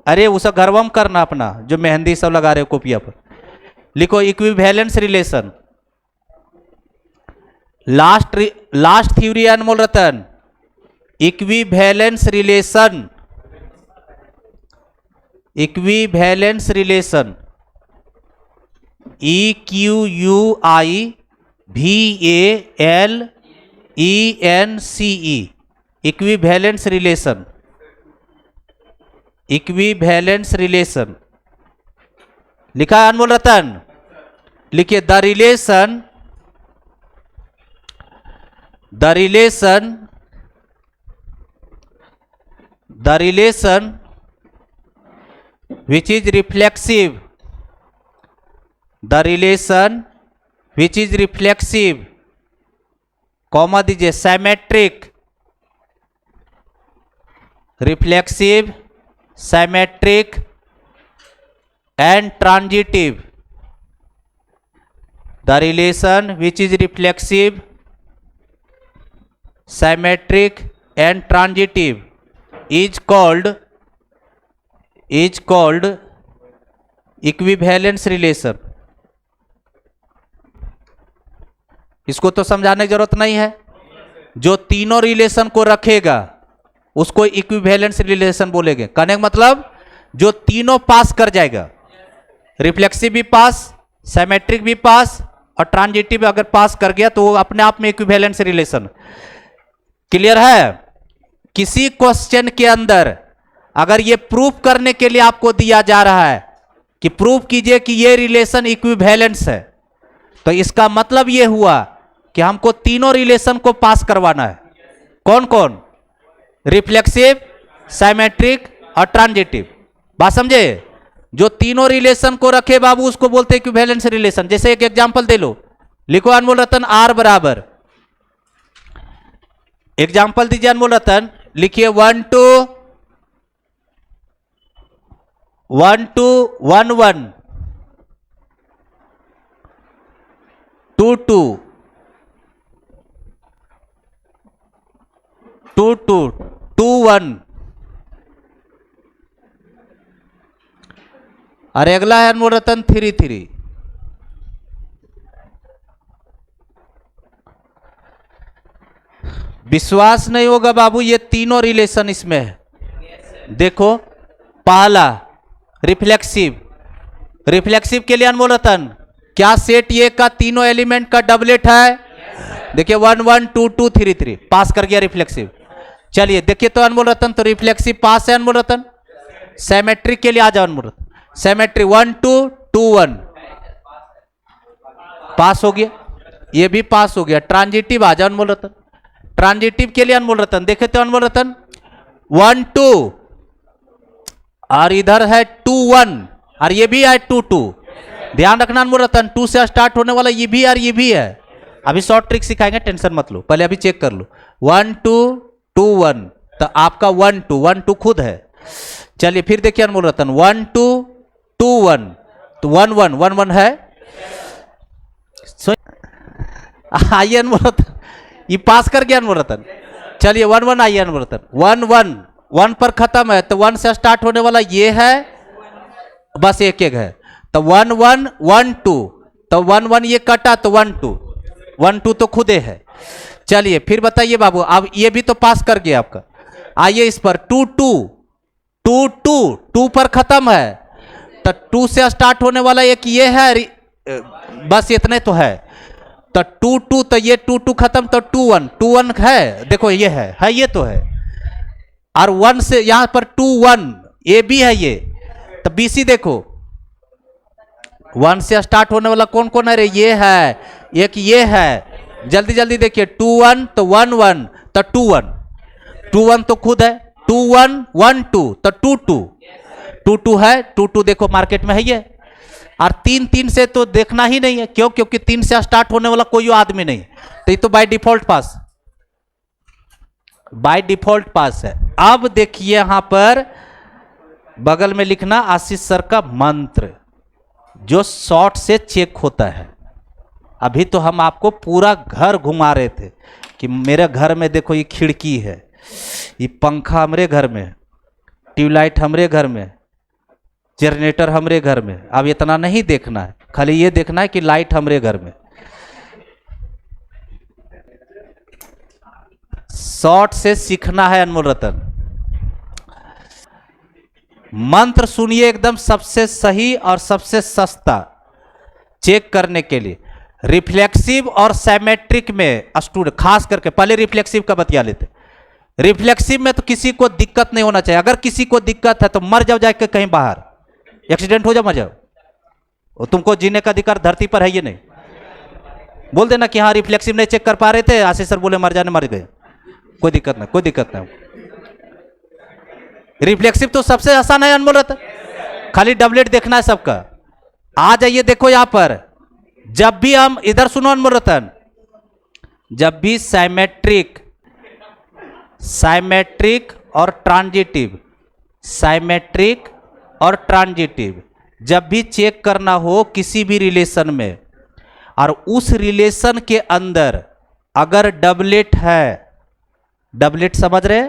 अरे वो सब गर्वम करना अपना, जो मेहंदी सब लगा रहे हो कॉपिया पर। लिखो equivalence relation, last theory Anmol Ratan, equivalence relation, equivalence relation EQUIVALENCE, equivalence relation, equivalence relation लिखा है अनमोल रतन? लिखिए the relation which is reflexive, the relation which is reflexive, comma दीजिए, symmetric, reflexive, symmetric and transitive, the relation which is reflexive, symmetric and transitive is called equivalence relation। इसको तो समझाने की जरूरत नहीं है, जो तीनों रिलेशन को रखेगा उसको इक्विवेलेंस रिलेशन बोलेंगे। कहने का मतलब जो तीनों पास कर जाएगा, रिफ्लेक्सिव भी पास, सिमेट्रिक भी पास और ट्रांजिटिव अगर पास कर गया तो वो अपने आप में इक्विवेलेंस रिलेशन। क्लियर है? किसी क्वेश्चन के अंदर अगर ये प्रूफ करने के लिए आपको दिया जा रहा है कि प्रूफ कीजिए कि ये रिलेशन इक्विवेलेंस है, तो इसका मतलब ये हुआ कि हमको तीनों रिलेशन को पास करवाना है। कौन कौन? रिफ्लेक्सिव, सिमेट्रिक और ट्रांजिटिव। बात समझे? जो तीनों रिलेशन को रखे बाबू उसको बोलते हैं इक्विवेलेंस रिलेशन। जैसे एक एग्जांपल दे लो, लिखो अनमोल रतन R बराबर, एग्जांपल दीजिए अनमोल रतन, लिखिए 1 2 1 2 1 1 2 2 2 2 2 1। अरे अगला है अनमोल रतन 3 3। विश्वास नहीं होगा बाबू, ये तीनों रिलेशन इसमें है। देखो पहला रिफ्लेक्सिव, रिफ्लेक्सिव के लिए अनमोल रतन क्या सेट ये का तीनों एलिमेंट का डबलेट है? देखिए 1 1 2 2 3 3 पास कर गया रिफ्लेक्सिव। चलिए देखिए तो अनमोल रतन, तो रिफ्लेक्सिव पास है अनमोल रतन। सिमेट्रिक के लिए आ जाओ अनमोल रतन, सिमेट्री 1 2 2 1 पास हो गया, ये भी पास हो गया। ट्रांजिटिव आ जाओ अनमोल रतन, ट्रांजिटिव के लिए अनमोल रतन देखे तो अनमोल रतन 1 2 और इधर है 2 1 और ये भी है 2 2। ध्यान रखना अनमोल रतन, 2 से स्टार्ट होने वाला ये भी और ये भी है। अभी शॉर्ट ट्रिक सिखाएंगे, टेंशन मत लो, पहले अभी चेक कर लो। 1 2 2 1 तो आपका 1 2 खुद है। चलिए फिर देखिए अनमोल रतन 1 2 2 1 तो 1 1 1 1 है। आइए अनमोल रतन, ये पास कर गया अनमोल रतन। चलिए 1 1 आइए अनमोल रतन, 1 1 1 पर खत्म है, तो 1 से स्टार्ट होने वाला ये है, बस एक एक है, तो 1 1 1 2, तो 1 1 ये कटा तो 1 2, 1 2 तो खुदे है। चलिए फिर बताइए बाबू, अब ये भी तो पास कर गया आपका। आइए इस पर 2 2 2 2 2 पर खत्म है, तो 2 से स्टार्ट होने वाला एक ये है, बस इतने तो है, तो 2 2, तो ये 2 2 खत्म, तो 2 1 2 1 है, देखो ये है ये तो है, और 1 से यहां पर 2 1 ये भी है ये, तो BC देखो 1 से स्टार्ट होने वाला कौन कौन है रे, ये है, एक ये है, जल्दी जल्दी देखिए 2 1 तो 1 1, तो 2 1 2 1 तो खुद है, 2 1 1 2, तो 2 2 2 2 है, 2 2 देखो मार्केट में है ये, और 3 3 से तो देखना ही नहीं है, क्यों, क्योंकि 3 से स्टार्ट होने वाला कोई आदमी नहीं, तो ये तो by default pass, by default pass है। अब देखिए यहां पर बगल में लिखना आशीष सर का मंत्र, जो शॉर्ट से चेक होता है। अभी तो हम आपको पूरा घर घुमा रहे थे कि मेरे घर में देखो ये खिड़की है, ये पंखा हमरे घर में, ट्यूबलाइट हमरे घर में, जनरेटर हमरे घर में। अब इतना नहीं देखना है, खाली ये देखना है कि लाइट हमरे घर में। शॉर्ट से सीखना है अनमोल रतन। मंत्र सुनिए, एकदम सबसे सही और सबसे सस्ता चेक करने के लिए। रिफ्लेक्सिव और सिमेट्रिक में स्टूडेंट खास करके, पहले रिफ्लेक्सिव का बतिया लेते। रिफ्लेक्सिव में तो किसी को दिक्कत नहीं होना चाहिए, अगर किसी को दिक्कत है तो मर जाओ जाके कहीं बाहर, एक्सीडेंट हो जाओ मर जाओ, वो तुमको जीने का अधिकार धरती पर है ये नहीं। बोल देना कि हाँ रिफ्लेक्सिव नहीं चेक कर पा रहे थे, आशीष सर बोले मर जाने, मर गए, कोई दिक्कत नहीं, कोई दिक्कत नहीं। रिफ्लेक्सिव तो सबसे आसान है अनमोल रतन, खाली डबलेट देखना है सबका। आ जाइए देखो यहां पर, जब भी हम इधर सुनो अनमोल रतन, जब भी साइमेट्रिक और ट्रांजिटिव, साइमेट्रिक और ट्रांजिटिव जब भी चेक करना हो किसी भी रिलेशन में, और उस रिलेशन के अंदर अगर डबलेट है, डबलेट समझ रहे,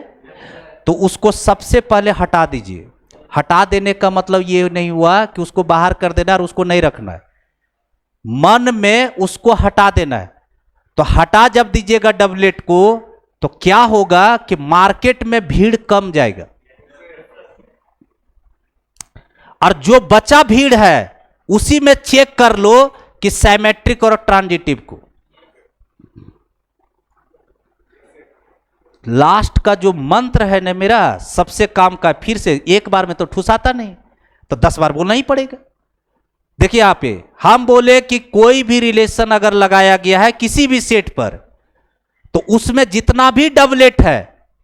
तो उसको सबसे पहले हटा दीजिए। हटा देने का मतलब ये नहीं हुआ कि उसको बाहर कर देना और उसको नहीं रखना है, मन में उसको हटा देना है। तो हटा जब दीजिएगा डबलेट को, तो क्या होगा कि मार्केट में भीड़ कम जाएगा, और जो बचा भीड़ है उसी में चेक कर लो कि सिमेट्रिक और ट्रांजिटिव को। लास्ट का जो मंत्र है ना मेरा, सबसे काम का, फिर से एक बार में तो ठुसाता नहीं, तो 10 बार बोलना ही पड़ेगा। देखिए यहां पे हम बोले कि कोई भी रिलेशन अगर लगाया गया है किसी भी सेट पर, तो उसमें जितना भी डबलेट है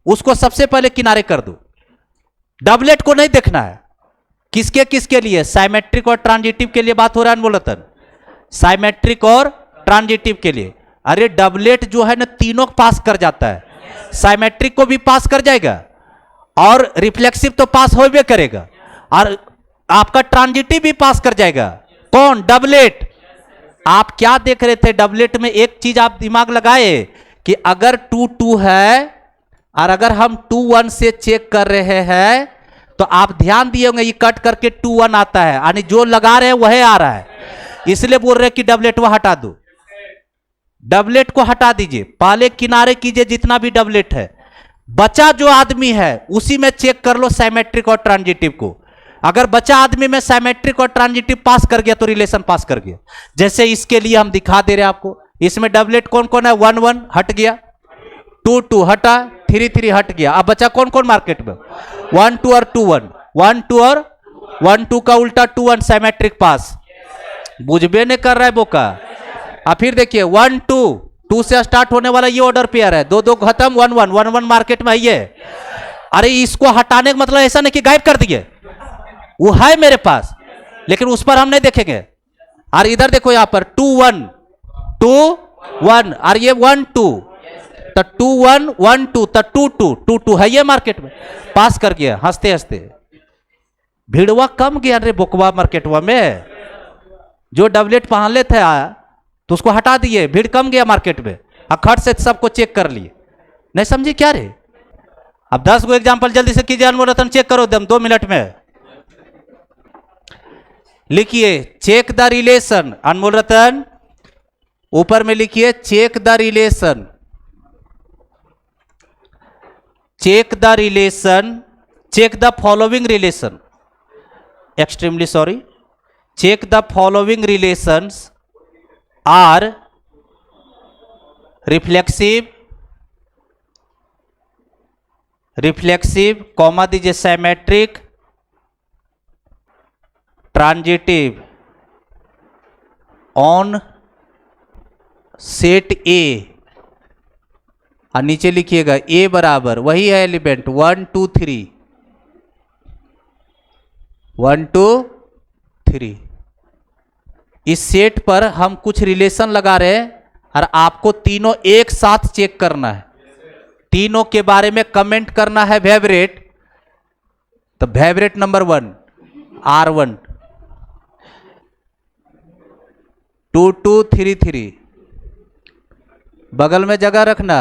उसको सबसे पहले किनारे कर दो। डबलेट को नहीं देखना है। किसके किसके लिए? साइमेट्रिक और ट्रांजिटिव के लिए बात हो रहा है अनमोल रतन, साइमेट्रिक और ट्रांजिटिव के लिए। अरे डबलेट जो है ना तीनों पास कर जाता है, साइमेट्रिक को भी पास कर जाएगा और रिफ्लेक्सिव तो पास होबे करेगा, और आपका ट्रांजिटिव भी पास कर जाएगा। कौन? डबलेट। आप क्या देख रहे थे? डबलेट में एक चीज आप दिमाग लगाए कि अगर 2 2 है और अगर हम 2 1 से चेक कर रहे हैं, तो आप ध्यान दिए होंगे ये कट करके 2 1 आता है, यानी जो लगा रहे हैं वह आ रहा है, इसलिए बोल रहे हैं कि डबलेट वह हटा दो। डबलेट को हटा दीजिए, पहले किनारे कीजिए जितना भी डबलेट है, बचा जो आदमी है उसी में चेक कर लो सिमेट्रिक और ट्रांजिटिव को। अगर बचा आदमी में सिमेट्रिक और ट्रांजिटिव पास कर गया तो रिलेशन पास कर गया। जैसे इसके लिए हम दिखा दे रहे हैं आपको, इसमें डबलेट कौन कौन है? 1 1 हट गया, 2 2 हटा, 3 3 हट गया। अब बचा कौन कौन मार्केट में? 1 2 और 2 1, 1 2 और 1 2 का उल्टा 2 1, सिमेट्रिक पास। बुझबे नहीं कर रहा है बोका। अब फिर देखिए 1 2, 2 से स्टार्ट होने वाला ये ऑर्डर पेयर है, 2 2 खत्म, 1 1 1 1 मार्केट में है। अरे इसको हटाने का मतलब ऐसा नहीं कि गायब कर दिए, वो है मेरे पास लेकिन उस पर हम नहीं देखेंगे। और इधर देखो यहां पर 2 1 2 1 और ये 1 2, तो 2 1 1 2, तो 2 2 2 2 है ये मार्केट में, पास कर गया हंसते हंसते। भीड़वा कम गया रे बोकवा मार्केटवा में, जो डबलेट पहन ले थे तो उसको हटा दिए, भीड़ कम गया मार्केट में, अखट से सबको चेक कर लिए। नहीं समझे क्या रे? अब 10 गो एग्जाम्पल जल्दी से कीजिए अनमोल रतन, चेक करो एकदम 2 मिनट में। लिखिए check the relation, Anmol Ratan ऊपर में लिखिए check the relation, check the relation, check the following relation, extremely sorry, check the following relations are reflexive, reflexive comma दीजिए symmetric, transitive on set A, और नीचे लिखिएगा ए बराबर वही है एलिमेंट 1 2 3, 1 2 3। इस सेट पर हम कुछ रिलेशन लगा रहे हैं और आपको तीनों एक साथ चेक करना है, तीनों के बारे में कमेंट करना है वेवरेट। तो वेवरेट नंबर 1 R1 2 2 3 3, बगल में जगह रखना।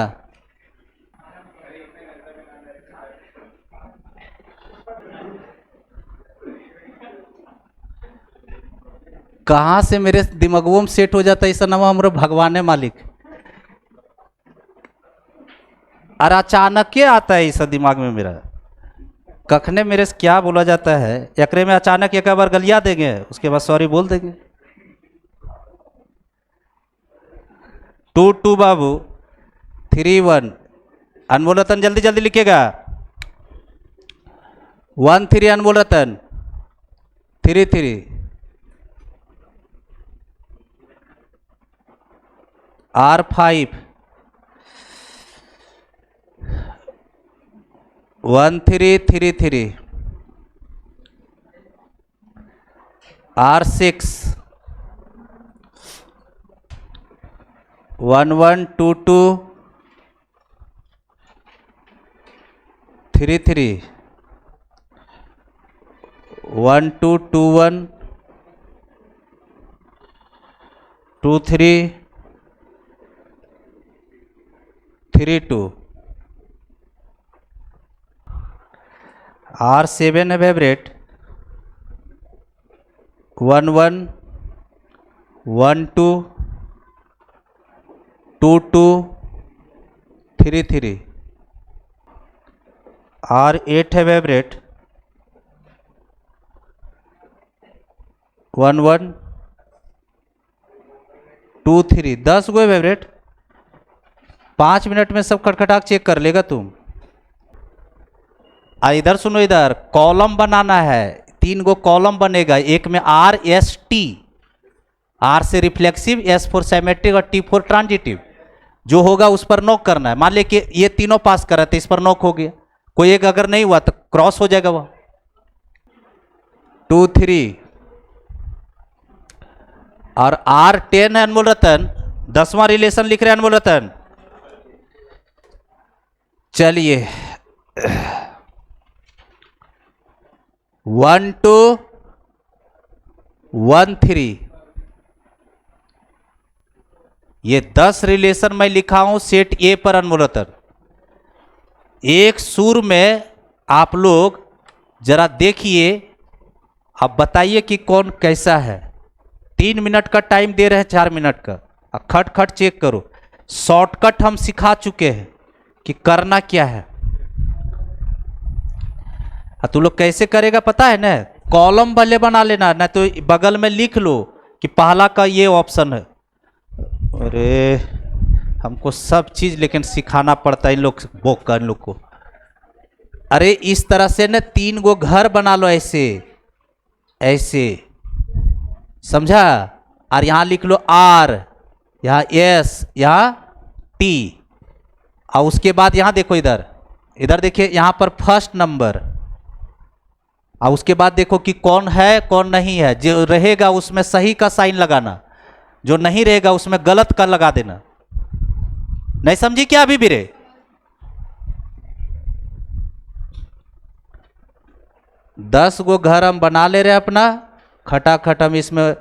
कहां से मेरे दिमागों में सेट हो जाता है ऐसा नाम हमारे भगवान है मालिक, और अचानक के आता है ऐसा दिमाग में मेरा, कखने मेरे से क्या बोला जाता है एकरे में अचानक एक बार गलिया देंगे उसके बाद सॉरी बोल देंगे। 2 2 बाबू 3 1, अनमोल रतन जल्दी जल्दी लिखिएगा 1 3, अनमोल रतन 3 3, R5 1 3 3 3, R6 1 1 2 2 3 3, 1 2 2 1 2 3 3 2, R7 है वेवरेट 1 1 1 2 2 2 3 3, R8 है वेवरेट 1 1 2 3, 10 गो वेवरेट। 5 मिनट में सब खटखटाक चेक कर लेगा तुम। इधर सुनो, इधर कॉलम बनाना है, 3 गो कॉलम बनेगा, एक में RST, R से रिफ्लेक्सिव, S फॉर सिमेट्रिक और T फॉर ट्रांजिटिव, जो होगा उस पर नॉक करना है। मान ले कि ये तीनों पास कर रहे थे, इस पर नॉक हो गया, कोई एक अगर नहीं हुआ तो क्रॉस हो जाएगा वह 2 3, और R10 है अनमोल रतन, 10वां रिलेशन लिख रहे हैं अनमोल रतन। चलिए 1 2 1 3, ये 10 रिलेशन मैं लिखा हूं सेट ए पर अनमोल रतन। एक सुर में आप लोग जरा देखिए, अब बताइए कि कौन कैसा है। 3 मिनट का टाइम दे रहे हैं, 4 मिनट का, अब खट खट चेक करो। शॉर्टकट हम सिखा चुके हैं कि करना क्या है। तू लोग कैसे करेगा पता है ना, कॉलम भले बना लेना, ना तो बगल में लिख लो कि पहला का ये ऑप्शन है। अरे हमको सब चीज लेकिन सिखाना पड़ता है इन लोग इन लोग को। अरे इस तरह से ना 3 गो घर बना लो, ऐसे ऐसे, समझा। और यहां लिख लो R, यहाँ S, यहाँ T, और उसके बाद यहां देखो, इधर इधर देखिए, यहां पर फर्स्ट नंबर, और उसके बाद देखो कि कौन है कौन नहीं है। जो रहेगा उसमें सही का साइन लगाना, जो नहीं रहेगा उसमें गलत का लगा देना। नहीं समझी क्या अभी भी रे? दस गो घर हम बना ले रहे अपना, खटाखट हम इसमें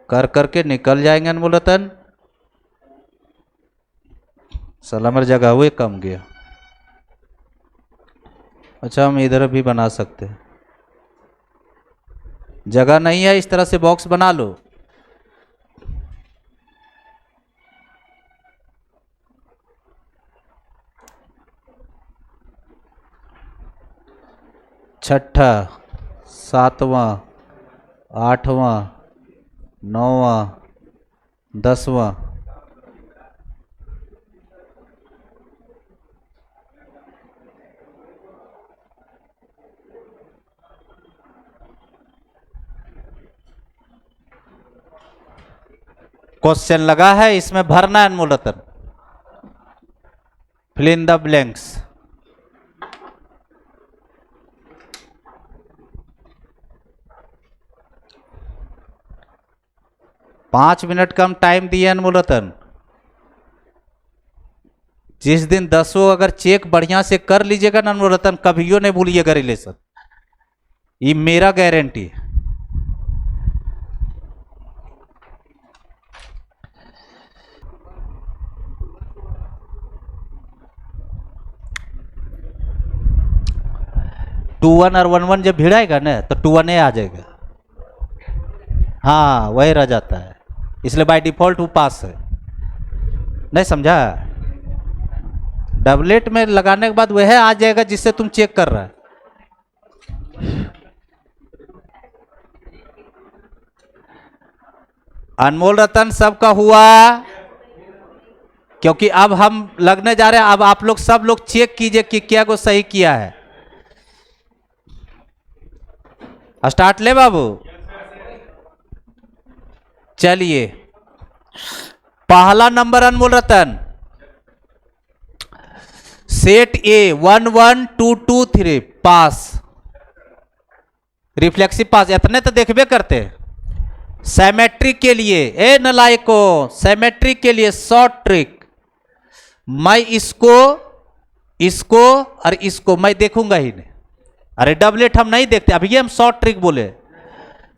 कर करके निकल जाएंगे अनमोल रतन। सलामर जगह हुए कम गया। अच्छा, हम इधर भी बना सकते हैं, जगह नहीं है, इस तरह से बॉक्स बना लो। छठा, सातवां, आठवां, नौवां, 10वां। क्वेश्चन लगा है, इसमें भरना है Anmol Ratan. Fill in the blanks. पांच मिनट का हम टाइम दिए अनमोल रतन। जिस दिन 10 अगर चेक बढ़िया से कर लीजिएगा ना अनमोल रतन, कभियो नहीं भूलिएगा रिलेशन, ये मेरा गारंटी है। टू वन और 1-1 जब भिड़ाएगा ना तो 2-1 आ जाएगा। हाँ, वही रह जाता है, इसलिए बाय डिफॉल्ट वो पास है। नहीं समझा? डबलेट में लगाने के बाद वह आ जाएगा जिससे तुम चेक कर रहा है। अनमोल रतन सबका हुआ, क्योंकि अब हम लगने जा रहे हैं। अब आप लोग सब लोग चेक कीजिए कि क्या को सही किया है। स्टार्ट ले बाबू। चलिए, पहला number Anmol Ratan, set A 1 1 2 2 3 pass, reflexive pass, इतने तो देखबे करते हैं। सिमेट्रिक के लिए ए नलायको, सिमेट्रिक के लिए शॉर्ट ट्रिक, मैं इसको और इसको मैं देखूंगा ही नहीं। अरे डबलेट हम नहीं देखते, अभी हम शॉर्ट ट्रिक बोले।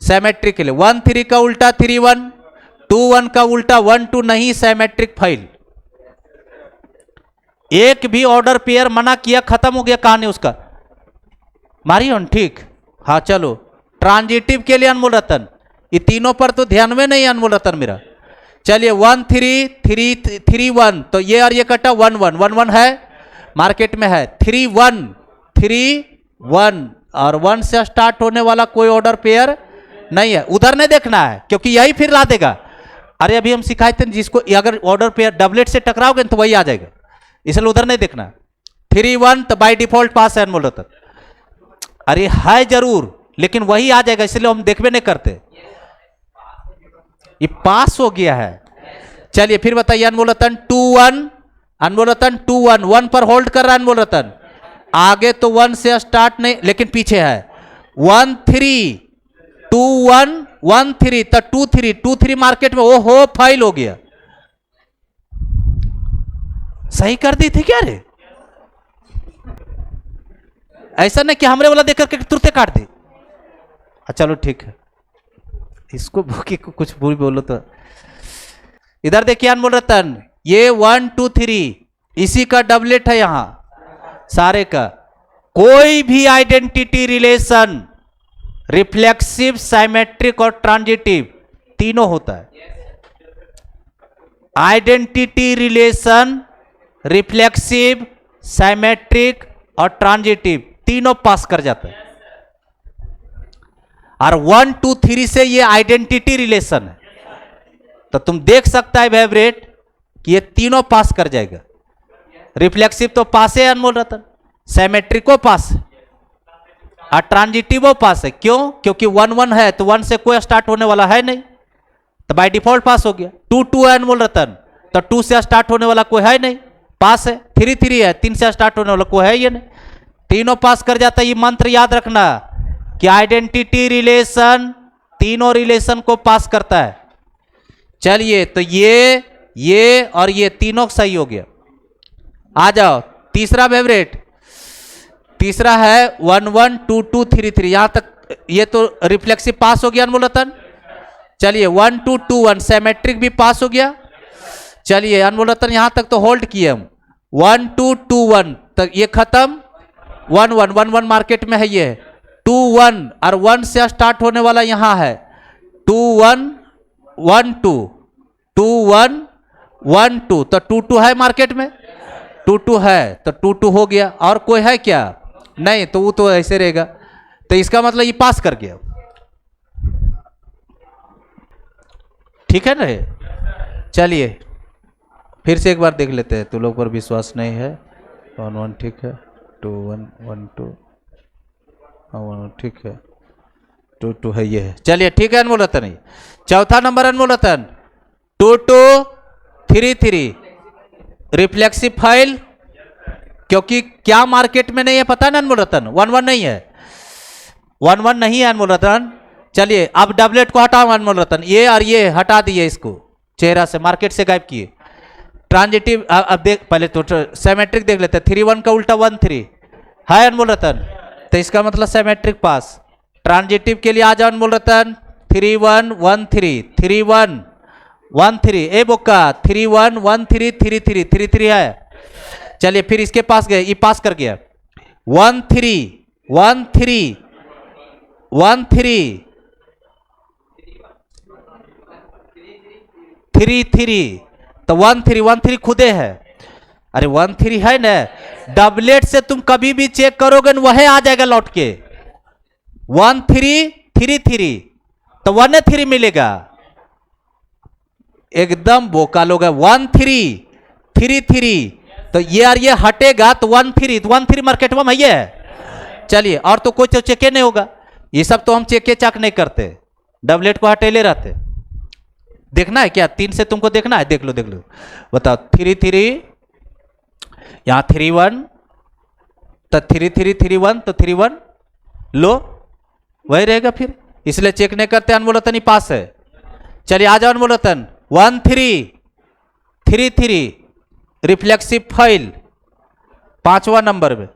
सिमेट्रिक के लिए 1 3 का उल्टा 3 1, 2 1 का उल्टा 1 2 नहीं, सिमेट्रिक फाइल। एक भी ऑर्डर पेयर मना किया, खत्म हो गया कहानी उसका। मारियो ठीक। हाँ चलो, ट्रांजिटिव के लिए अनमोल रतन, ये तीनों पर तो ध्यान में नहीं अनमोल रतन मेरा। चलिए 1 3 3 3 1, तो ये और ये कटा 1 1 1 1 है, मार्केट में है 3 1 3 1, और 1 से स्टार्ट होने वाला कोई ऑर्डर पेयर नहीं है। उधर नहीं देखना है, क्योंकि यही फिर ला देगा। अरे अभी हम सिखाए थे, जिसको अगर ऑर्डर पेयर डबलेट से टकराओगे तो वही आ जाएगा, इसलिए उधर नहीं देखना। 3 1 तो बाय डिफॉल्ट पास है अनमोल रतन। अरे है जरूर, लेकिन वही आ जाएगा, इसलिए हम देखबे नहीं करते। ये पास हो गया है। चलिए फिर बताइए अनमोल रतन 2 1, अनमोल रतन 2 1 1 पर होल्ड कर रहा है अनमोल रतन। आगे तो 1 से स्टार्ट नहीं, लेकिन पीछे है 1 3 2 1 1 3, तो 2 3 2 3 मार्केट में। ओहो, फाइल हो गया। सही कर दी थी क्या रे? ऐसा नहीं कि हमरे वाला देख करके तुरंत काट दी। चलो ठीक है, इसको भूखी को कुछ भूल बोलो तो। इधर देखिए अनमोल रतन, ये 1 2 3 इसी का डबलेट है यहां सारे का। कोई भी आइडेंटिटी रिलेशन रिफ्लेक्सिव, साइमेट्रिक और ट्रांजिटिव तीनों होता है। आइडेंटिटी रिलेशन रिफ्लेक्सिव, साइमेट्रिक और ट्रांजिटिव तीनों पास कर जाता है। और 1 2 3 से ये आइडेंटिटी रिलेशन है, तो तुम देख सकता है वाइब्रेट कि ये तीनों पास कर जाएगा। रिफ्लेक्सिव तो पास है अनमोल रतन, सिमेट्रिको पास है और ट्रांजिटिवो पास है। क्यों? क्योंकि 1 1 है, तो 1 से कोई स्टार्ट होने वाला है नहीं, तो बाय डिफॉल्ट पास हो गया। 2 2 है अनमोल रतन, तो 2 से स्टार्ट होने वाला कोई है नहीं, पास है। 3 3 है, 3 से स्टार्ट होने वाला कोई है ये नहीं, तीनों पास कर जाता है। ये मंत्र याद रखना कि आइडेंटिटी रिलेशन तीनों रिलेशन को पास करता है। चलिए, तो ये और ये तीनों सही हो गया। आ जाओ तीसरा फेवरेट, तीसरा है 1 1 2 2 3 3, यहां तक ये तो रिफ्लेक्सिव पास हो गया अनमोल रतन। चलिए 1 2 2 1 सिमेट्रिक भी पास हो गया। चलिए अनमोल रतन यहां तक तो होल्ड किए हम, 1 2 2 1 तक ये खत्म। 1 1 1 1 मार्केट में है, ये 2 1 और 1 से स्टार्ट होने वाला यहां है 2 1 1 2 2 1 1 2, तो 2 2 है मार्केट में, 2 2 है तो 2 2 हो गया। और कोई है क्या? नहीं, तो वो तो ऐसे रहेगा, तो इसका मतलब ये पास कर गया। ठीक है ना? चलिए फिर से एक बार देख लेते हैं, तो लोग पर विश्वास नहीं है। 1 1 ठीक है, 2 1 1 2 ठीक है, 2 2 है, ये है। चलिए ठीक है अनमोल रतन। चौथा नंबर अनमोल रतन 2 2 3 3 रिफ्लेक्सिव फाइल, क्योंकि क्या मार्केट में नहीं है पता है ना अनमोल रतन? 1 1 नहीं है, 1 1 नहीं है अनमोल रतन। चलिए अब डबलेट को हटाओ अनमोल रतन, ये और ये हटा दिए, इसको चेहरा से मार्केट से गायब किए। ट्रांजिटिव अब देख, पहले तो सिमेट्रिक देख लेते हैं। 3 1 का उल्टा 1 3 है अनमोल रतन, तो इसका मतलब सिमेट्रिक पास। ट्रांजिटिव के लिए आ जाओ अनमोल रतन। 3 1 1 3 3 1 1 3 ए बोका 3 1 1 3 3 3 3 3 है। चलिए फिर इसके पास गए, ये पास कर गया 1 3 1 3 1 3 3 3, तो 1 3 1 3 खुदे है। अरे 1 3 है ना, डबलेट से तुम कभी भी चेक करोगे वह आ जाएगा लौट के 1 3 3 3, तो 1 3 मिलेगा। एकदम बोका लोग है। 1 3 3 3, तो ये और ये हटेगा तो 1 3, तो 1 3 मार्केट में है। चलिए और तो कोई तो चेक नहीं होगा, ये सब तो हम चेक चाक नहीं करते, डबलेट को हटेले रहते। देखना है क्या? 3 से तुमको देखना है, देख लो देख लो, बताओ 3 3, यहां 3 1, तो 3 3 3 1, तो 3 1 लो वही रहेगा फिर, इसलिए चेक नहीं करते। अनमोल रतन ही पास है। चलिए आ जाओ अनमोल रतन। 1 3 3 3 रिफ्लेक्सिव फाइल, 5वां नंबर में।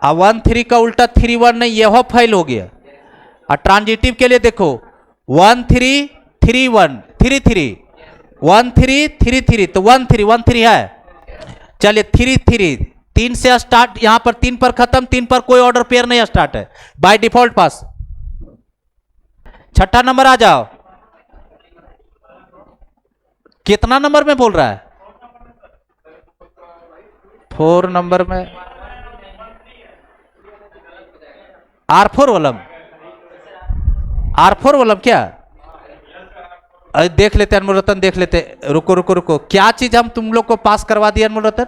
अब 1 3 का उल्टा 3 1 नहीं, यह फाइल हो गया। और ट्रांजिटिव के लिए देखो 1 3 3 1 3 3 1 3 3 3, तो 1 3 1 3 है। चलिए 3 3, 3 से स्टार्ट, यहां पर 3 पर खत्म, 3 पर कोई ऑर्डर पेयर नहीं स्टार्ट है, बाय डिफॉल्ट पास। छठा नंबर आ जाओ। कितना नंबर में बोल रहा है? 4 नंबर में। R4 वलम, R4 वलम क्या? अरे देख लेते अनमोल रतन, देख लेते। रुको रुको रुको, क्या चीज हम तुम लोग को पास करवा दिया अनमोल रतन?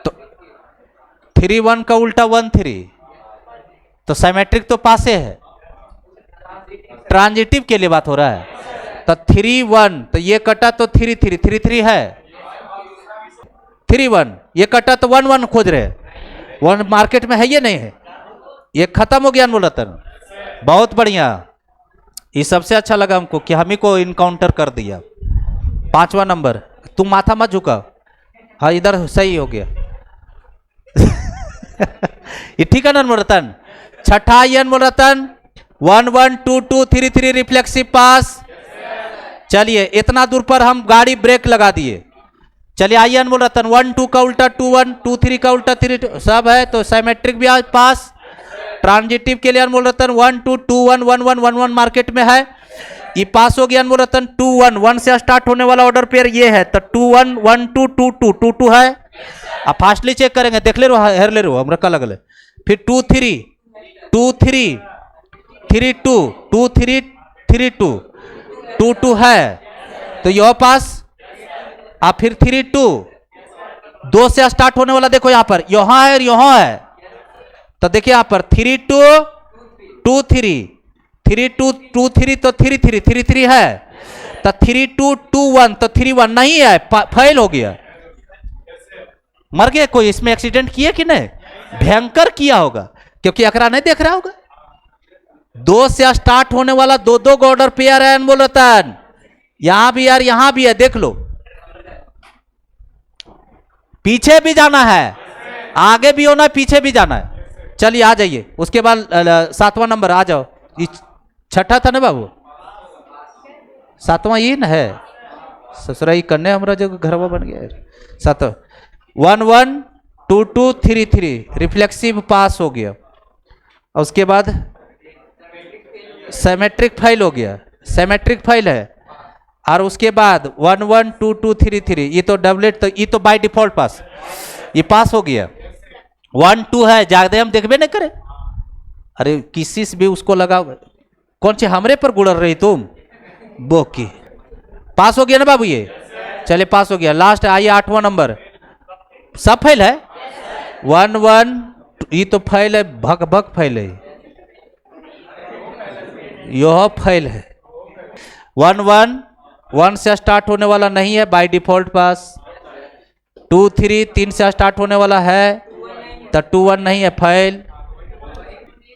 तो 3 1 का उल्टा 1 3, तो सिमेट्रिक तो पासे है। ट्रांजिटिव के लिए बात हो रहा है, तो 3 1, तो ये कटा तो 3 3 3 3 है। 3 1 ये कटा तो 1 1 खोज रहे, 1 मार्केट में है, ये नहीं है, ये खत्म हो गया अनमोल रतन। बहुत बढ़िया, ये सबसे अच्छा लगा हमको कि हम ही को इनकाउंटर कर दिया। 5वां नंबर, तुम माथा मत झुकाओ, हाँ इधर सही हो गया। ये ठीक है ना अनमोल रतन? छठा ये अनमोल रतन 1 1 2 2 3 3 रिफ्लेक्सिव पास। चलिए इतना दूर पर हम गाड़ी ब्रेक लगा दिए। चलिए आइए अनमोल रतन 1 2 का उल्टा 2 1 2 3 का उल्टा 3 2, सब है, तो सिमेट्रिक भी आज पास। ट्रांजिटिव के लिए अनमोल रतन 1 2 2 1 1 1 1 1 मार्केट में है, ये पास हो गया अनमोल रतन। 2 1 1 से स्टार्ट होने वाला ऑर्डर पेयर ये है, तो 2 1 1 2 2 2 2 2 है। अब फास्टली चेक करेंगे, देख ले रहो, हेर ले रहो, हम रखा लगल। फिर 2 3 2 3 3 2 2 3 3 2 2 2 है, तो यह पास। अब फिर 3 2, 2 से स्टार्ट होने वाला देखो यहां पर, यहां है और यहां है, तो देखिए यहां पर 3 2 2 3 3 2 2 3, तो 3 3 3 3 है, तो 3 2 2 1, तो 3 1 नहीं है, फेल हो गया। मर गया कोई इसमें? एक्सीडेंट किया कि नहीं? भयंकर किया होगा, क्योंकि अकरा नहीं देख रहा होगा। 2 से स्टार्ट होने वाला 2 2 ऑर्डर पेयर है अनमोल रतन, यहां भी यार, यहां भी है, देख लो। पीछे भी जाना है, आगे भी होना है, पीछे भी जाना है। चलिए आ जाइए, उसके बाद 7वां नंबर आ जाओ। छठा था ना बाबू, 7वां ये न है, ससुराई करने हमारा जो घरवा बन गया। 7 1 1 2233 रिफ्लेक्सिव पास हो गया। और उसके बाद सिमेट्रिक फाइल हो गया, सिमेट्रिक फाइल है। और उसके बाद 112233 ये तो डबलेट, तो ये तो बाय डिफॉल्ट पास, ये पास हो गया। 1 2 है, ज्यादा हम देखबे नहीं करे। अरे किसी से भी उसको लगाओ, कौन से हमरे पर गुड़र रही तुम बोकी। पास हो गया ना बाबू ये, चले पास हो गया। लास्ट आइए 8वां नंबर, सब फाइल है 1 1, ये तो फाइल है, भक भक फाइल है, यह फाइल है 1 1 1 से स्टार्ट होने वाला नहीं है, बाय डिफॉल्ट पास। 2 3 3 से स्टार्ट होने वाला है तो 2 1 नहीं है, फाइल।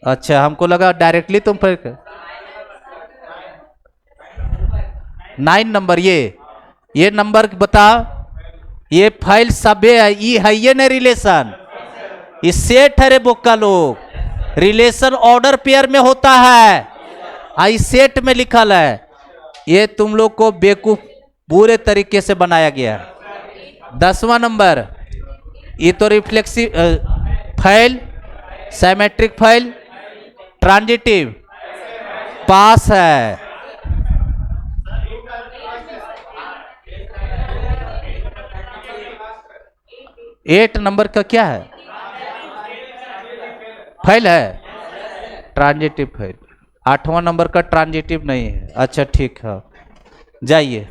अच्छा हमको लगा डायरेक्टली तुम फाइल कर। 9 नंबर, ये नंबर बता, ये फाइल सब है, ये है ये नहीं रिलेशन, ये सेट है रे बोका लोग। रिलेशन ऑर्डर पेयर में होता है, आई सेट में लिखल है। ये तुम लोग को बेवकूफ पूरे तरीके से बनाया गया। 10वां नंबर, ये तो reflexive fail, symmetric fail, transitive pass है। 8 नंबर का क्या है, फाइल है, ट्रांजिटिव फाइल। 8वां नंबर का ट्रांजिटिव नहीं है। अच्छा ठीक है, जाइए।